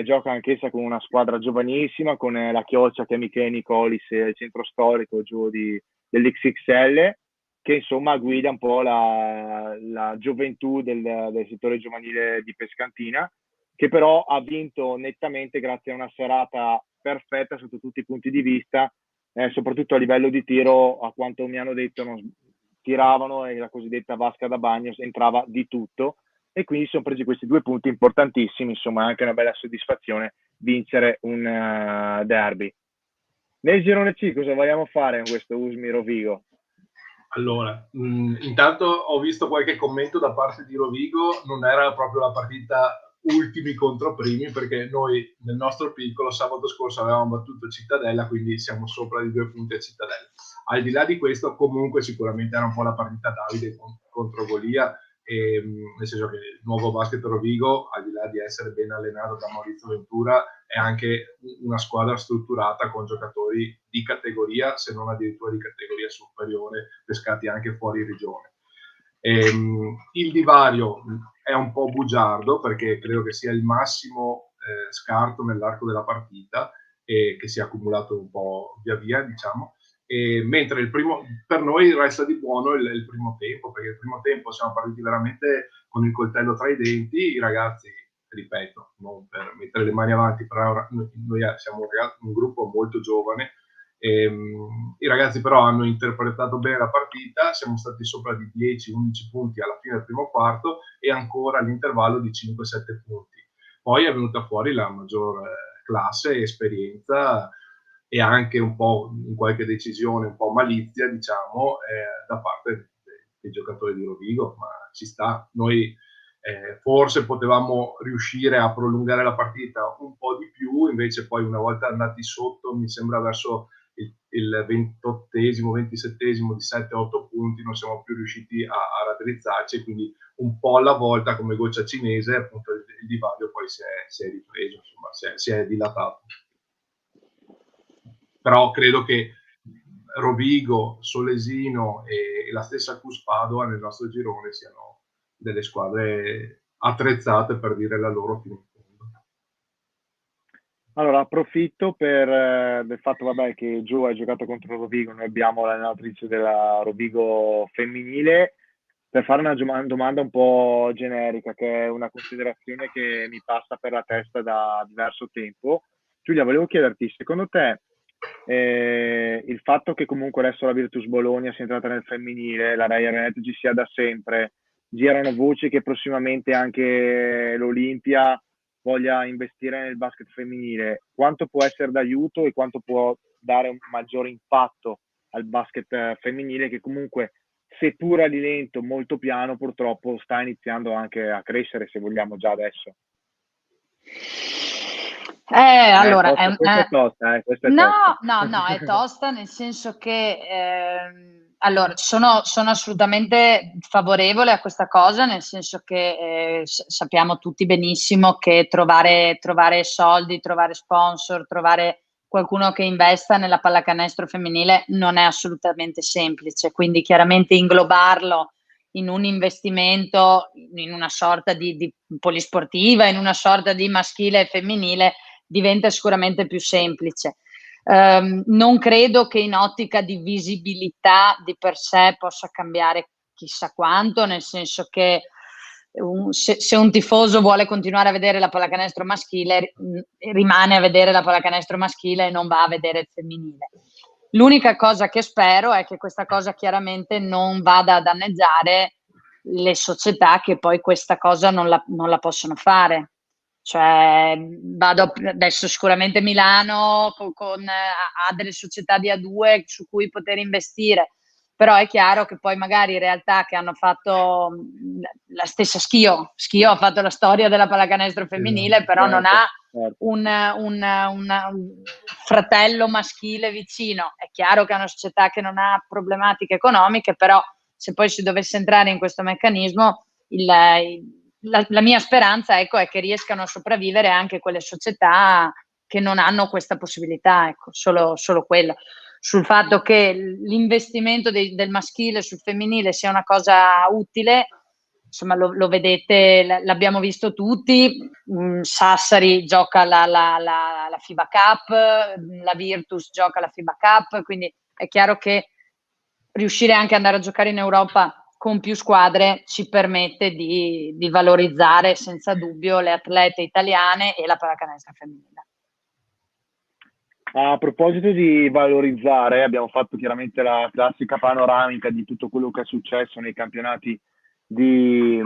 gioca anch'essa con una squadra giovanissima, con la Chioccia che è Michele Nicolis, il centro storico giù dell'XXL, che insomma guida un po' la gioventù del settore giovanile di Pescantina, che però ha vinto nettamente grazie a una serata perfetta sotto tutti i punti di vista, soprattutto a livello di tiro, a quanto mi hanno detto, tiravano e la cosiddetta vasca da bagno entrava di tutto, e quindi sono presi questi 2 punti importantissimi, insomma è anche una bella soddisfazione vincere un derby. Nel girone C cosa vogliamo fare con questo USMI Rovigo? Allora, intanto ho visto qualche commento da parte di Rovigo, non era proprio la partita ultimi contro primi, perché noi nel nostro piccolo sabato scorso avevamo battuto Cittadella, quindi siamo sopra di 2 punti a Cittadella. Al di là di questo, comunque sicuramente era un po' la partita Davide contro Golia, nel senso che il nuovo basket Rovigo, al di là di essere ben allenato da Maurizio Ventura, è anche una squadra strutturata con giocatori di categoria, se non addirittura di categoria superiore, pescati anche fuori regione. Il divario è un po' bugiardo perché credo che sia il massimo scarto nell'arco della partita e che si è accumulato un po' via via, diciamo. Mentre per noi resta di buono il primo tempo, perché il primo tempo siamo partiti veramente con il coltello tra i denti. I ragazzi, ripeto, non per mettere le mani avanti, però noi siamo un gruppo molto giovane. I ragazzi però hanno interpretato bene la partita, siamo stati sopra di 10-11 punti alla fine del primo quarto e ancora all'intervallo di 5-7 punti. Poi è venuta fuori la maggior classe, esperienza e anche un po' in qualche decisione, un po' malizia, diciamo, da parte dei giocatori di Rovigo, ma ci sta. Noi forse potevamo riuscire a prolungare la partita un po' di più, invece poi una volta andati sotto, mi sembra verso il 28esimo, 27esimo di 7-8 punti, non siamo più riusciti a raddrizzarci, quindi un po' alla volta, come goccia cinese, appunto il divario poi si è ripreso, insomma, si è dilatato. Però credo che Rovigo, Solesino e la stessa Cus Padova nel nostro girone siano delle squadre attrezzate per dire la loro fino in fondo. Allora, approfitto del fatto, vabbè, che Gio ha giocato contro Rovigo, noi abbiamo l'allenatrice della Rovigo femminile, per fare una domanda un po' generica, che è una considerazione che mi passa per la testa da diverso tempo. Giulia, volevo chiederti, secondo te il fatto che comunque adesso la Virtus Bologna sia entrata nel femminile, la Rai Arenet ci sia da sempre, girano voci che prossimamente anche l'Olimpia voglia investire nel basket femminile, quanto può essere d'aiuto e quanto può dare un maggiore impatto al basket femminile che comunque, seppur a rilento, molto piano, purtroppo sta iniziando anche a crescere, se vogliamo, già adesso. Allora, questa è tosta, questa è no, tosta. no, è tosta nel senso che allora, sono assolutamente favorevole a questa cosa, nel senso che sappiamo tutti benissimo che trovare soldi, trovare sponsor, trovare qualcuno che investa nella pallacanestro femminile non è assolutamente semplice, quindi chiaramente inglobarlo in un investimento, in una sorta di polisportiva, in una sorta di maschile e femminile diventa sicuramente più semplice. Non credo che in ottica di visibilità di per sé possa cambiare chissà quanto, nel senso che se un tifoso vuole continuare a vedere la pallacanestro maschile, rimane a vedere la pallacanestro maschile e non va a vedere il femminile. L'unica cosa che spero è che questa cosa chiaramente non vada a danneggiare le società che poi questa cosa non la possono fare. Cioè, vado adesso sicuramente Milano ha delle società di A2 su cui poter investire, però è chiaro che poi magari realtà che hanno fatto la stessa Schio ha fatto la storia della pallacanestro femminile, però non ha un fratello maschile vicino. È chiaro che è una società che non ha problematiche economiche, però se poi si dovesse entrare in questo meccanismo, la mia speranza, ecco, è che riescano a sopravvivere anche quelle società che non hanno questa possibilità, ecco, solo quello. Sul fatto che l'investimento del maschile sul femminile sia una cosa utile, insomma, lo vedete, l'abbiamo visto tutti. Sassari gioca la FIBA Cup, la Virtus gioca la FIBA Cup, quindi è chiaro che riuscire anche ad andare a giocare in Europa con più squadre ci permette di valorizzare senza dubbio le atlete italiane e la pallacanestro femminile. A proposito di valorizzare, abbiamo fatto chiaramente la classica panoramica di tutto quello che è successo nei campionati di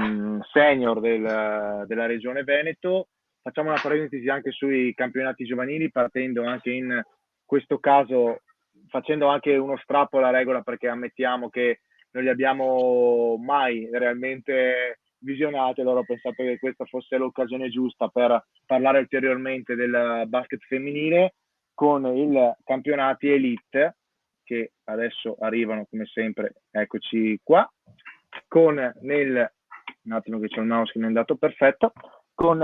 senior della regione Veneto. Facciamo una parentesi anche sui campionati giovanili, partendo anche in questo caso, facendo anche uno strappo alla regola, perché ammettiamo che non li abbiamo mai realmente visionati, allora ho pensato che questa fosse l'occasione giusta per parlare ulteriormente del basket femminile, con i campionati elite che adesso arrivano come sempre, eccoci qua, con un attimo che c'è il mouse che mi è andato perfetto, con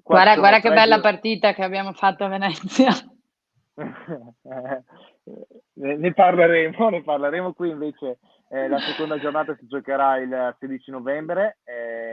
guarda che bella partita che abbiamo fatto a Venezia. ne parleremo qui invece La seconda giornata si giocherà il 16 novembre,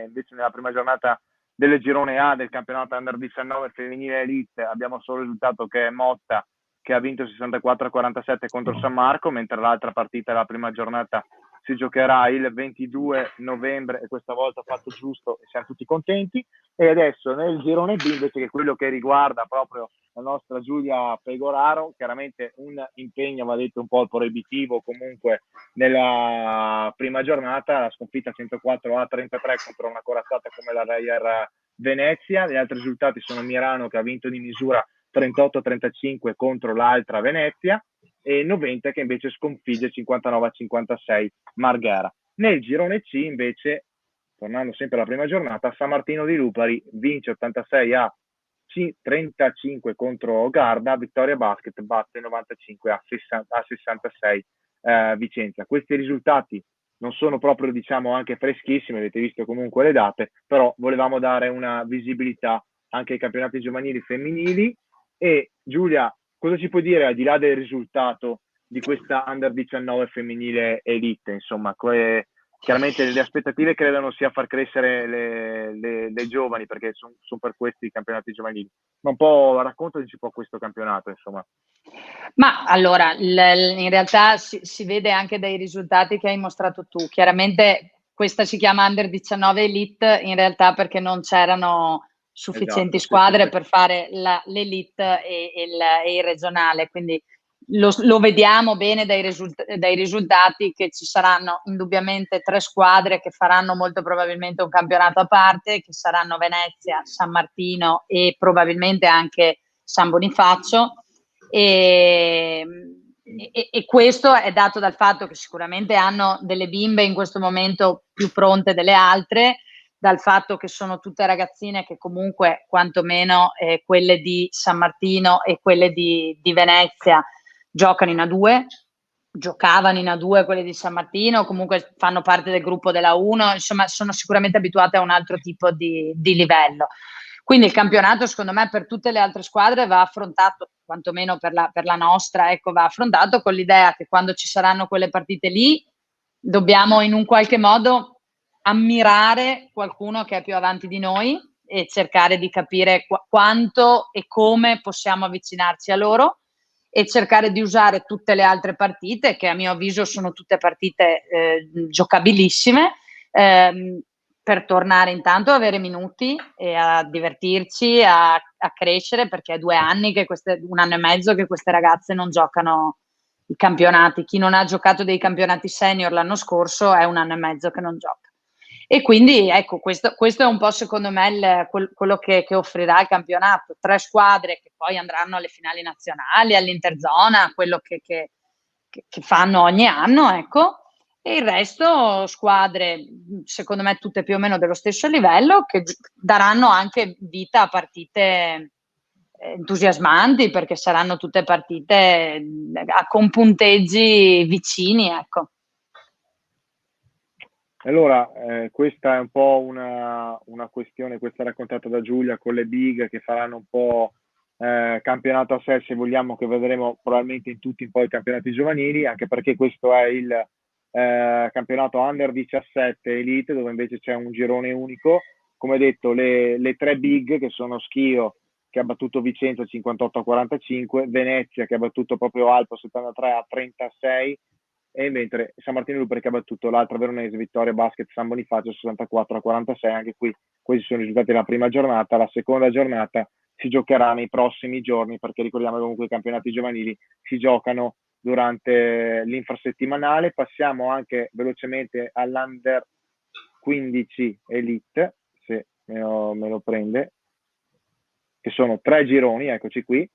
invece nella prima giornata del girone A del campionato Under 19 femminile Elite abbiamo solo il risultato che è Motta, che ha vinto 64-47 contro San Marco, mentre l'altra partita della prima giornata si giocherà il 22 novembre, e questa volta ho fatto giusto e siamo tutti contenti. E adesso nel girone B, invece, che è quello che riguarda proprio la nostra Giulia Pegoraro, chiaramente un impegno, va detto, un po' proibitivo comunque nella prima giornata, la sconfitta 104-33 contro una corazzata come la Reyer Venezia. Gli altri risultati sono Mirano, che ha vinto di misura 38-35 contro l'altra Venezia, e 90 che invece sconfigge 59-56 Marghera. Nel girone C invece, tornando sempre alla prima giornata, San Martino di Lupari vince 86-35 contro Garda, Vittoria Basket batte 95-66 Vicenza. Questi risultati non sono proprio, diciamo, anche freschissimi, avete visto comunque le date, però volevamo dare una visibilità anche ai campionati giovanili femminili. E Giulia, cosa ci puoi dire al di là del risultato di questa Under 19 femminile Elite? Insomma, chiaramente le aspettative credono sia far crescere le giovani, perché sono per questi i campionati giovanili. Ma un po' raccontaci un po' questo campionato, insomma. Ma allora, in realtà si vede anche dai risultati che hai mostrato tu. Chiaramente questa si chiama Under 19 Elite, in realtà perché non c'erano sufficienti squadre per fare l'Elite e il regionale, quindi lo vediamo bene dai risultati, che ci saranno indubbiamente 3 squadre che faranno molto probabilmente un campionato a parte, che saranno Venezia, San Martino e probabilmente anche San Bonifacio. E questo è dato dal fatto che sicuramente hanno delle bimbe in questo momento più pronte delle altre, dal fatto che sono tutte ragazzine che comunque quantomeno quelle di San Martino e quelle di Venezia giocano in A2, giocavano in A2 quelle di San Martino, comunque fanno parte del gruppo della 1, insomma sono sicuramente abituate a un altro tipo di livello. Quindi il campionato, secondo me, per tutte le altre squadre va affrontato, quantomeno per la nostra, ecco, va affrontato con l'idea che quando ci saranno quelle partite lì dobbiamo in un qualche modo ammirare qualcuno che è più avanti di noi e cercare di capire quanto e come possiamo avvicinarci a loro, e cercare di usare tutte le altre partite, che a mio avviso sono tutte partite giocabilissime, per tornare intanto a avere minuti e a divertirci, a crescere, perché è 2 anni che 1 anno e mezzo che queste ragazze non giocano i campionati. Chi non ha giocato dei campionati senior l'anno scorso è 1 anno e mezzo che non gioca. E quindi ecco, questo è un po' secondo me quello che offrirà il campionato. 3 squadre che poi andranno alle finali nazionali, all'interzona, quello che fanno ogni anno, ecco. E il resto squadre, secondo me tutte più o meno dello stesso livello, che daranno anche vita a partite entusiasmanti, perché saranno tutte partite con punteggi vicini, ecco. Allora, questa è un po' una questione, questa raccontata da Giulia, con le big che faranno un po' campionato a sé, se vogliamo, che vedremo probabilmente in tutti un po' i campionati giovanili, anche perché questo è il campionato Under 17 Elite, dove invece c'è un girone unico. Come detto, le 3 big, che sono Schio, che ha battuto Vicenza 58-45, Venezia, che ha battuto proprio Alpo 73-36, e mentre San Martino Lupari, che ha battuto l'altra veronese Vittoria Basket San Bonifacio 64-46. Anche qui questi sono i risultati della prima giornata. La seconda giornata si giocherà nei prossimi giorni, perché ricordiamo che comunque i campionati giovanili si giocano durante l'infrasettimanale. Passiamo anche velocemente all'Under 15 Elite, se me lo prende, che sono 3 gironi, eccoci qui,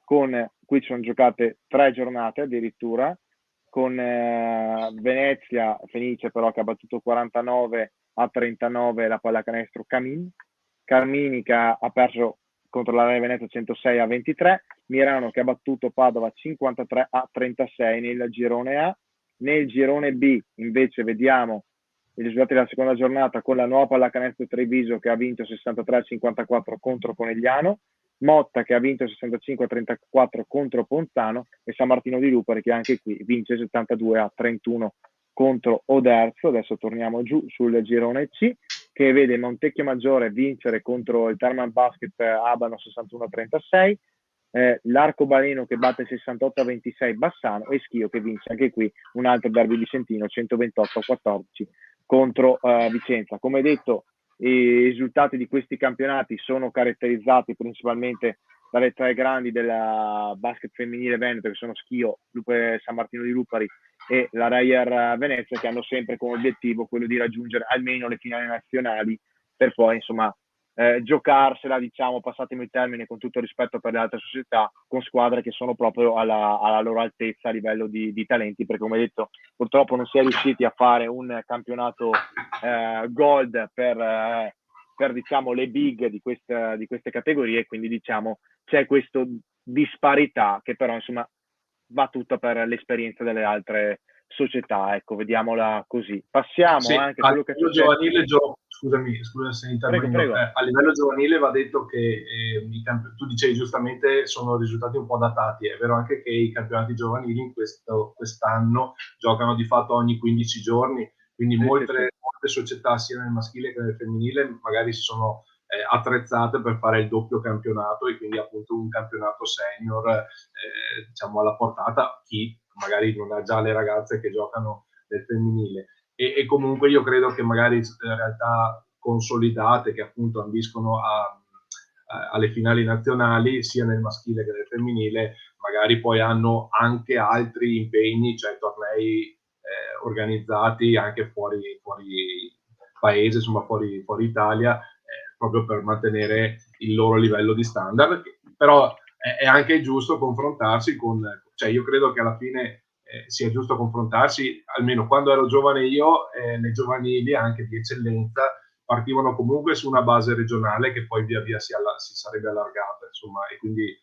qui ci sono giocate 3 giornate addirittura, con Venezia Fenice però che ha battuto 49-39 la pallacanestro Carmini, che ha perso contro la Venezia 106-23, Mirano che ha battuto Padova 53-36 nel girone A. Nel girone B invece vediamo i risultati della seconda giornata, con la nuova pallacanestro Treviso che ha vinto 63-54 contro Conegliano, Motta che ha vinto 65-34 contro Ponzano, e San Martino di Lupari che anche qui vince 72-31 contro Oderzo. Adesso torniamo giù sul girone C, che vede Montecchio Maggiore vincere contro il Terman Basket Abano 61-36, l'Arcobaleno che batte 68-26 Bassano, e Schio che vince anche qui un altro derby vicentino 128-14 contro Vicenza. Come detto, i risultati di questi campionati sono caratterizzati principalmente dalle tre grandi della basket femminile veneto, che sono Schio, San Martino di Lupari e la Reyer Venezia, che hanno sempre come obiettivo quello di raggiungere almeno le finali nazionali per poi insomma giocarsela, diciamo, passatemi il termine, con tutto rispetto per le altre società, con squadre che sono proprio alla loro altezza a livello di talenti, perché come detto purtroppo non si è riusciti a fare un campionato gold per diciamo le big di queste categorie, quindi diciamo c'è questa disparità che però insomma va tutta per l'esperienza delle altre società, ecco, vediamola così. Passiamo sì, anche a quello che è successo. Giovanile, scusa se intervengo. Prego. A livello giovanile va detto che tu dicevi giustamente sono risultati un po' datati, è vero anche che i campionati giovanili in quest'anno giocano di fatto ogni 15 giorni, quindi molte società sia nel maschile che nel femminile magari si sono attrezzate per fare il doppio campionato, e quindi appunto un campionato senior diciamo alla portata chi magari non ha già le ragazze che giocano nel femminile, e comunque io credo che magari realtà consolidate che appunto ambiscono alle finali nazionali sia nel maschile che nel femminile magari poi hanno anche altri impegni, cioè tornei organizzati anche fuori paese, insomma fuori Italia, proprio per mantenere il loro livello di standard, però è anche giusto confrontarsi cioè io credo che alla fine sia giusto confrontarsi, almeno quando ero giovane io, le giovanili anche di eccellenza partivano comunque su una base regionale che poi via via si sarebbe allargata, insomma, e quindi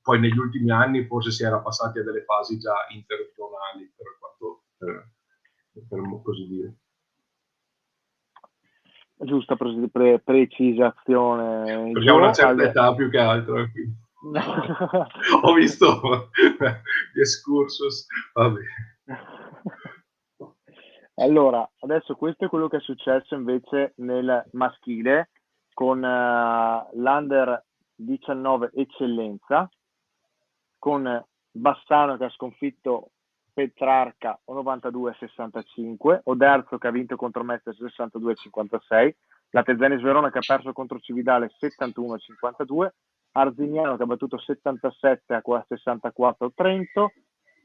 poi negli ultimi anni forse si era passati a delle fasi già interzonali, per così dire. Giusta precisazione. Perché ho una certa età più che altro, quindi. Ho visto gli excursus, vabbè. Allora, adesso questo è quello che è successo invece nel maschile con l'Under 19 Eccellenza, con Bassano che ha sconfitto Petrarca 92-65, Oderzo che ha vinto contro Mestre 62-56, la Tezenis Verona che ha perso contro Cividale 71-52, Arzignano che ha battuto 77-64 Trento,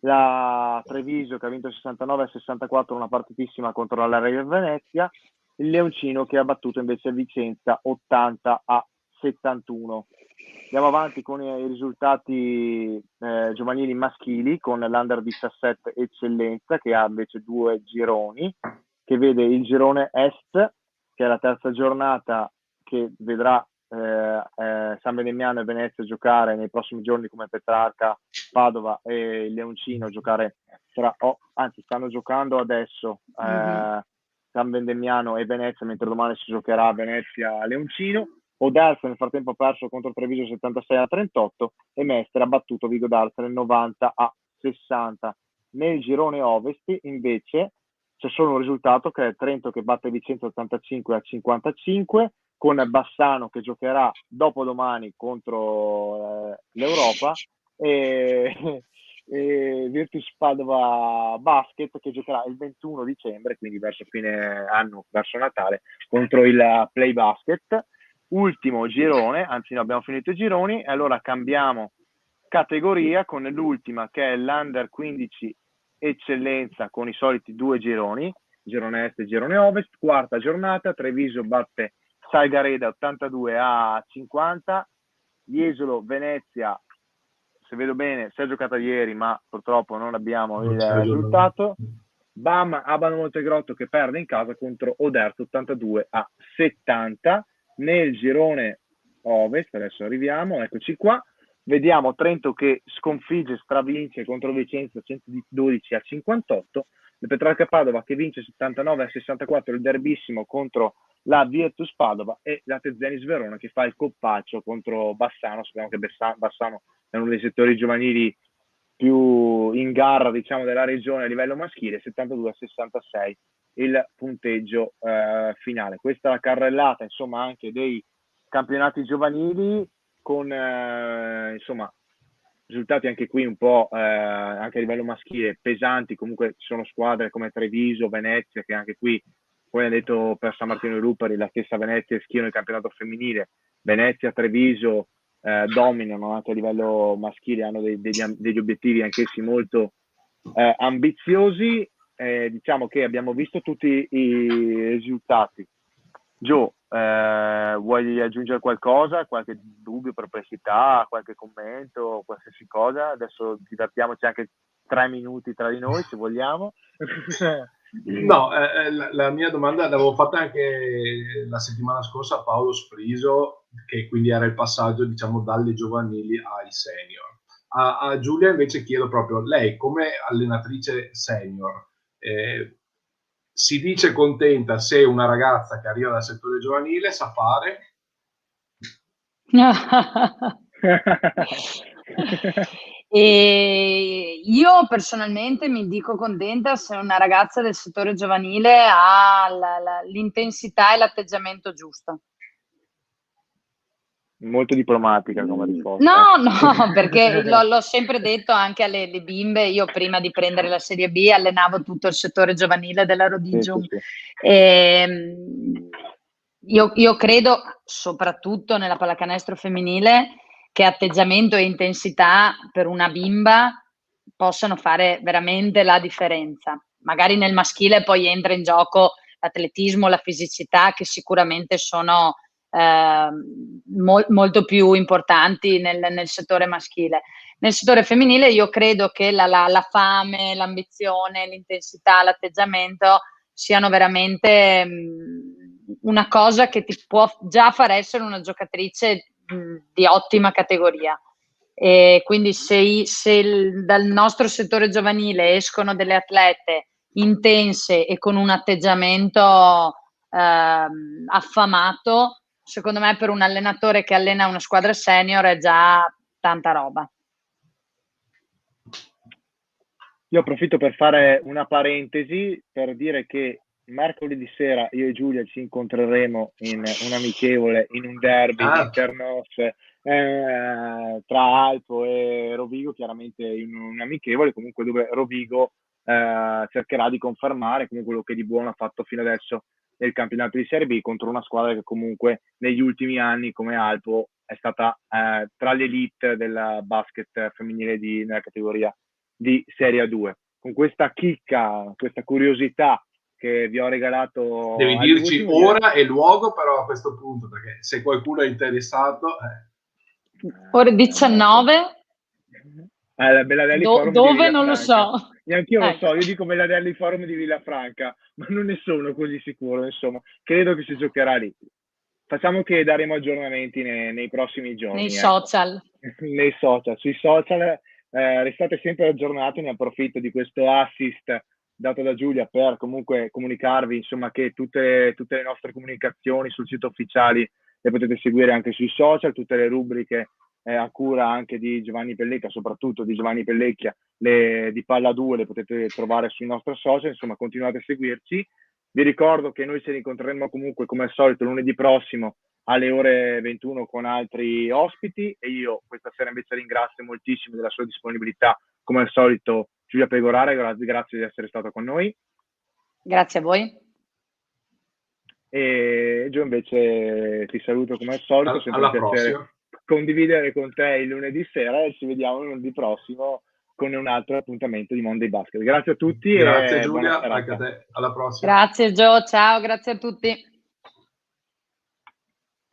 la Treviso che ha vinto 69-64, una partitissima contro la Reyer Venezia, il Leoncino che ha battuto invece Vicenza 80-71. Andiamo avanti con i risultati giovanili maschili, con l'Under 17 Eccellenza che ha invece due gironi, che vede il girone Est, che è la terza giornata, che vedrà San Benedettino e Venezia giocare nei prossimi giorni come Petrarca, Padova e il Leoncino giocare stanno giocando adesso San Benedettino e Venezia, mentre domani si giocherà Venezia-Leoncino. Oderzo nel frattempo ha perso contro Treviso 76-38 e Mestre ha battuto Vigo d'Arzere 90-60. Nel girone Ovest invece c'è solo un risultato, che è Trento che batte Vicenza 85-55, con Bassano che giocherà dopodomani contro l'Europa e Virtus Padova Basket che giocherà il 21 dicembre, quindi verso fine anno, verso Natale, contro il Play Basket. Ultimo girone, anzi no, abbiamo finito i gironi, e allora cambiamo categoria con l'ultima, che è l'Under 15 Eccellenza, con i soliti due gironi, girone Est e girone Ovest. Quarta giornata, Treviso batte Salgareda 82-50, Jesolo Venezia, se vedo bene si è giocata ieri ma purtroppo non abbiamo il risultato. Bam Abano Montegrotto che perde in casa contro Oderzo 82-70. Nel girone Ovest, adesso arriviamo, eccoci qua, vediamo Trento che sconfigge, stravince contro Vicenza 112-58, il Petrarca Padova che vince 79-64 il derbissimo contro la Virtus Padova, e la Tezenis Verona che fa il coppaccio contro Bassano. Sappiamo che Bassano è uno dei settori giovanili più in garra, diciamo, della regione a livello maschile, 72-66 il punteggio finale. Questa è la carrellata, insomma, anche dei campionati giovanili con insomma risultati anche qui un po' anche a livello maschile pesanti. Comunque ci sono squadre come Treviso, Venezia, che anche qui, come ha detto per San Martino di Lupari, la stessa Venezia schiena il campionato femminile. Venezia, Treviso dominano anche a livello maschile, hanno degli obiettivi anch'essi molto ambiziosi. Diciamo che abbiamo visto tutti i risultati. Gio, vuoi aggiungere qualcosa, qualche dubbio, perplessità, qualche commento, qualsiasi cosa? Adesso divertiamoci anche 3 minuti tra di noi, se vogliamo. No, la mia domanda l'avevo fatta anche la settimana scorsa a Paolo Spriso, che quindi era il passaggio, diciamo, dalle giovanili ai senior. A Giulia invece chiedo proprio, lei come allenatrice senior, si dice contenta se una ragazza che arriva dal settore giovanile sa fare? E io personalmente mi dico contenta se una ragazza del settore giovanile ha l'intensità e l'atteggiamento giusto. Molto diplomatica come risposta. No, perché l'ho sempre detto anche alle bimbe. Io prima di prendere la Serie B allenavo tutto il settore giovanile della Rodigium. Sì. Io credo, soprattutto nella pallacanestro femminile, che atteggiamento e intensità per una bimba possano fare veramente la differenza. Magari nel maschile poi entra in gioco l'atletismo, la fisicità, che sicuramente sono molto più importanti nel settore maschile. Nel settore femminile io credo che la fame, l'ambizione, l'intensità, l'atteggiamento siano veramente una cosa che ti può già far essere una giocatrice di ottima categoria. E quindi se dal nostro settore giovanile escono delle atlete intense e con un atteggiamento affamato, secondo me per un allenatore che allena una squadra senior è già tanta roba. Io approfitto per fare una parentesi per dire che mercoledì sera io e Giulia ci incontreremo in un amichevole, in un derby internos tra Alpo e Rovigo, chiaramente in un amichevole, comunque dove Rovigo cercherà di confermare comunque quello che di buono ha fatto fino adesso nel campionato di Serie B contro una squadra che comunque negli ultimi anni come Alpo è stata tra l'elite del basket femminile nella categoria di Serie A2. Con questa chicca, questa curiosità che vi ho regalato, devi dirci ora e luogo però a questo punto, perché se qualcuno è interessato ore 19 Belladelli Forum dove non lo so, neanch'io lo so, io dico Belladelli Forum di Villafranca, ma non ne sono così sicuro, insomma, credo che si giocherà lì. Facciamo che daremo aggiornamenti nei prossimi giorni. Nei social. Nei social, sui social restate sempre aggiornati. Ne approfitto di questo assist dato da Giulia per comunque comunicarvi, insomma, che tutte le nostre comunicazioni sul sito ufficiale le potete seguire anche sui social, tutte le rubriche a cura anche di Giovanni Pellecchia, soprattutto di Giovanni Pellecchia, di Palla 2 le potete trovare sui nostri social, insomma continuate a seguirci. Vi ricordo che noi ci incontreremo comunque come al solito lunedì prossimo alle ore 21 con altri ospiti, e io questa sera invece ringrazio moltissimo della sua disponibilità come al solito Giulia Pegorare, grazie di essere stata con noi. Grazie a voi. E Gio invece ti saluto come al solito, sempre alla un piacere prossima. Condividere con te il lunedì sera e ci vediamo lunedì prossimo con un altro appuntamento di Monday Basket. Grazie a tutti. Grazie e Giulia, buona serata. anche a te, alla prossima. Grazie Gio, ciao, grazie a tutti.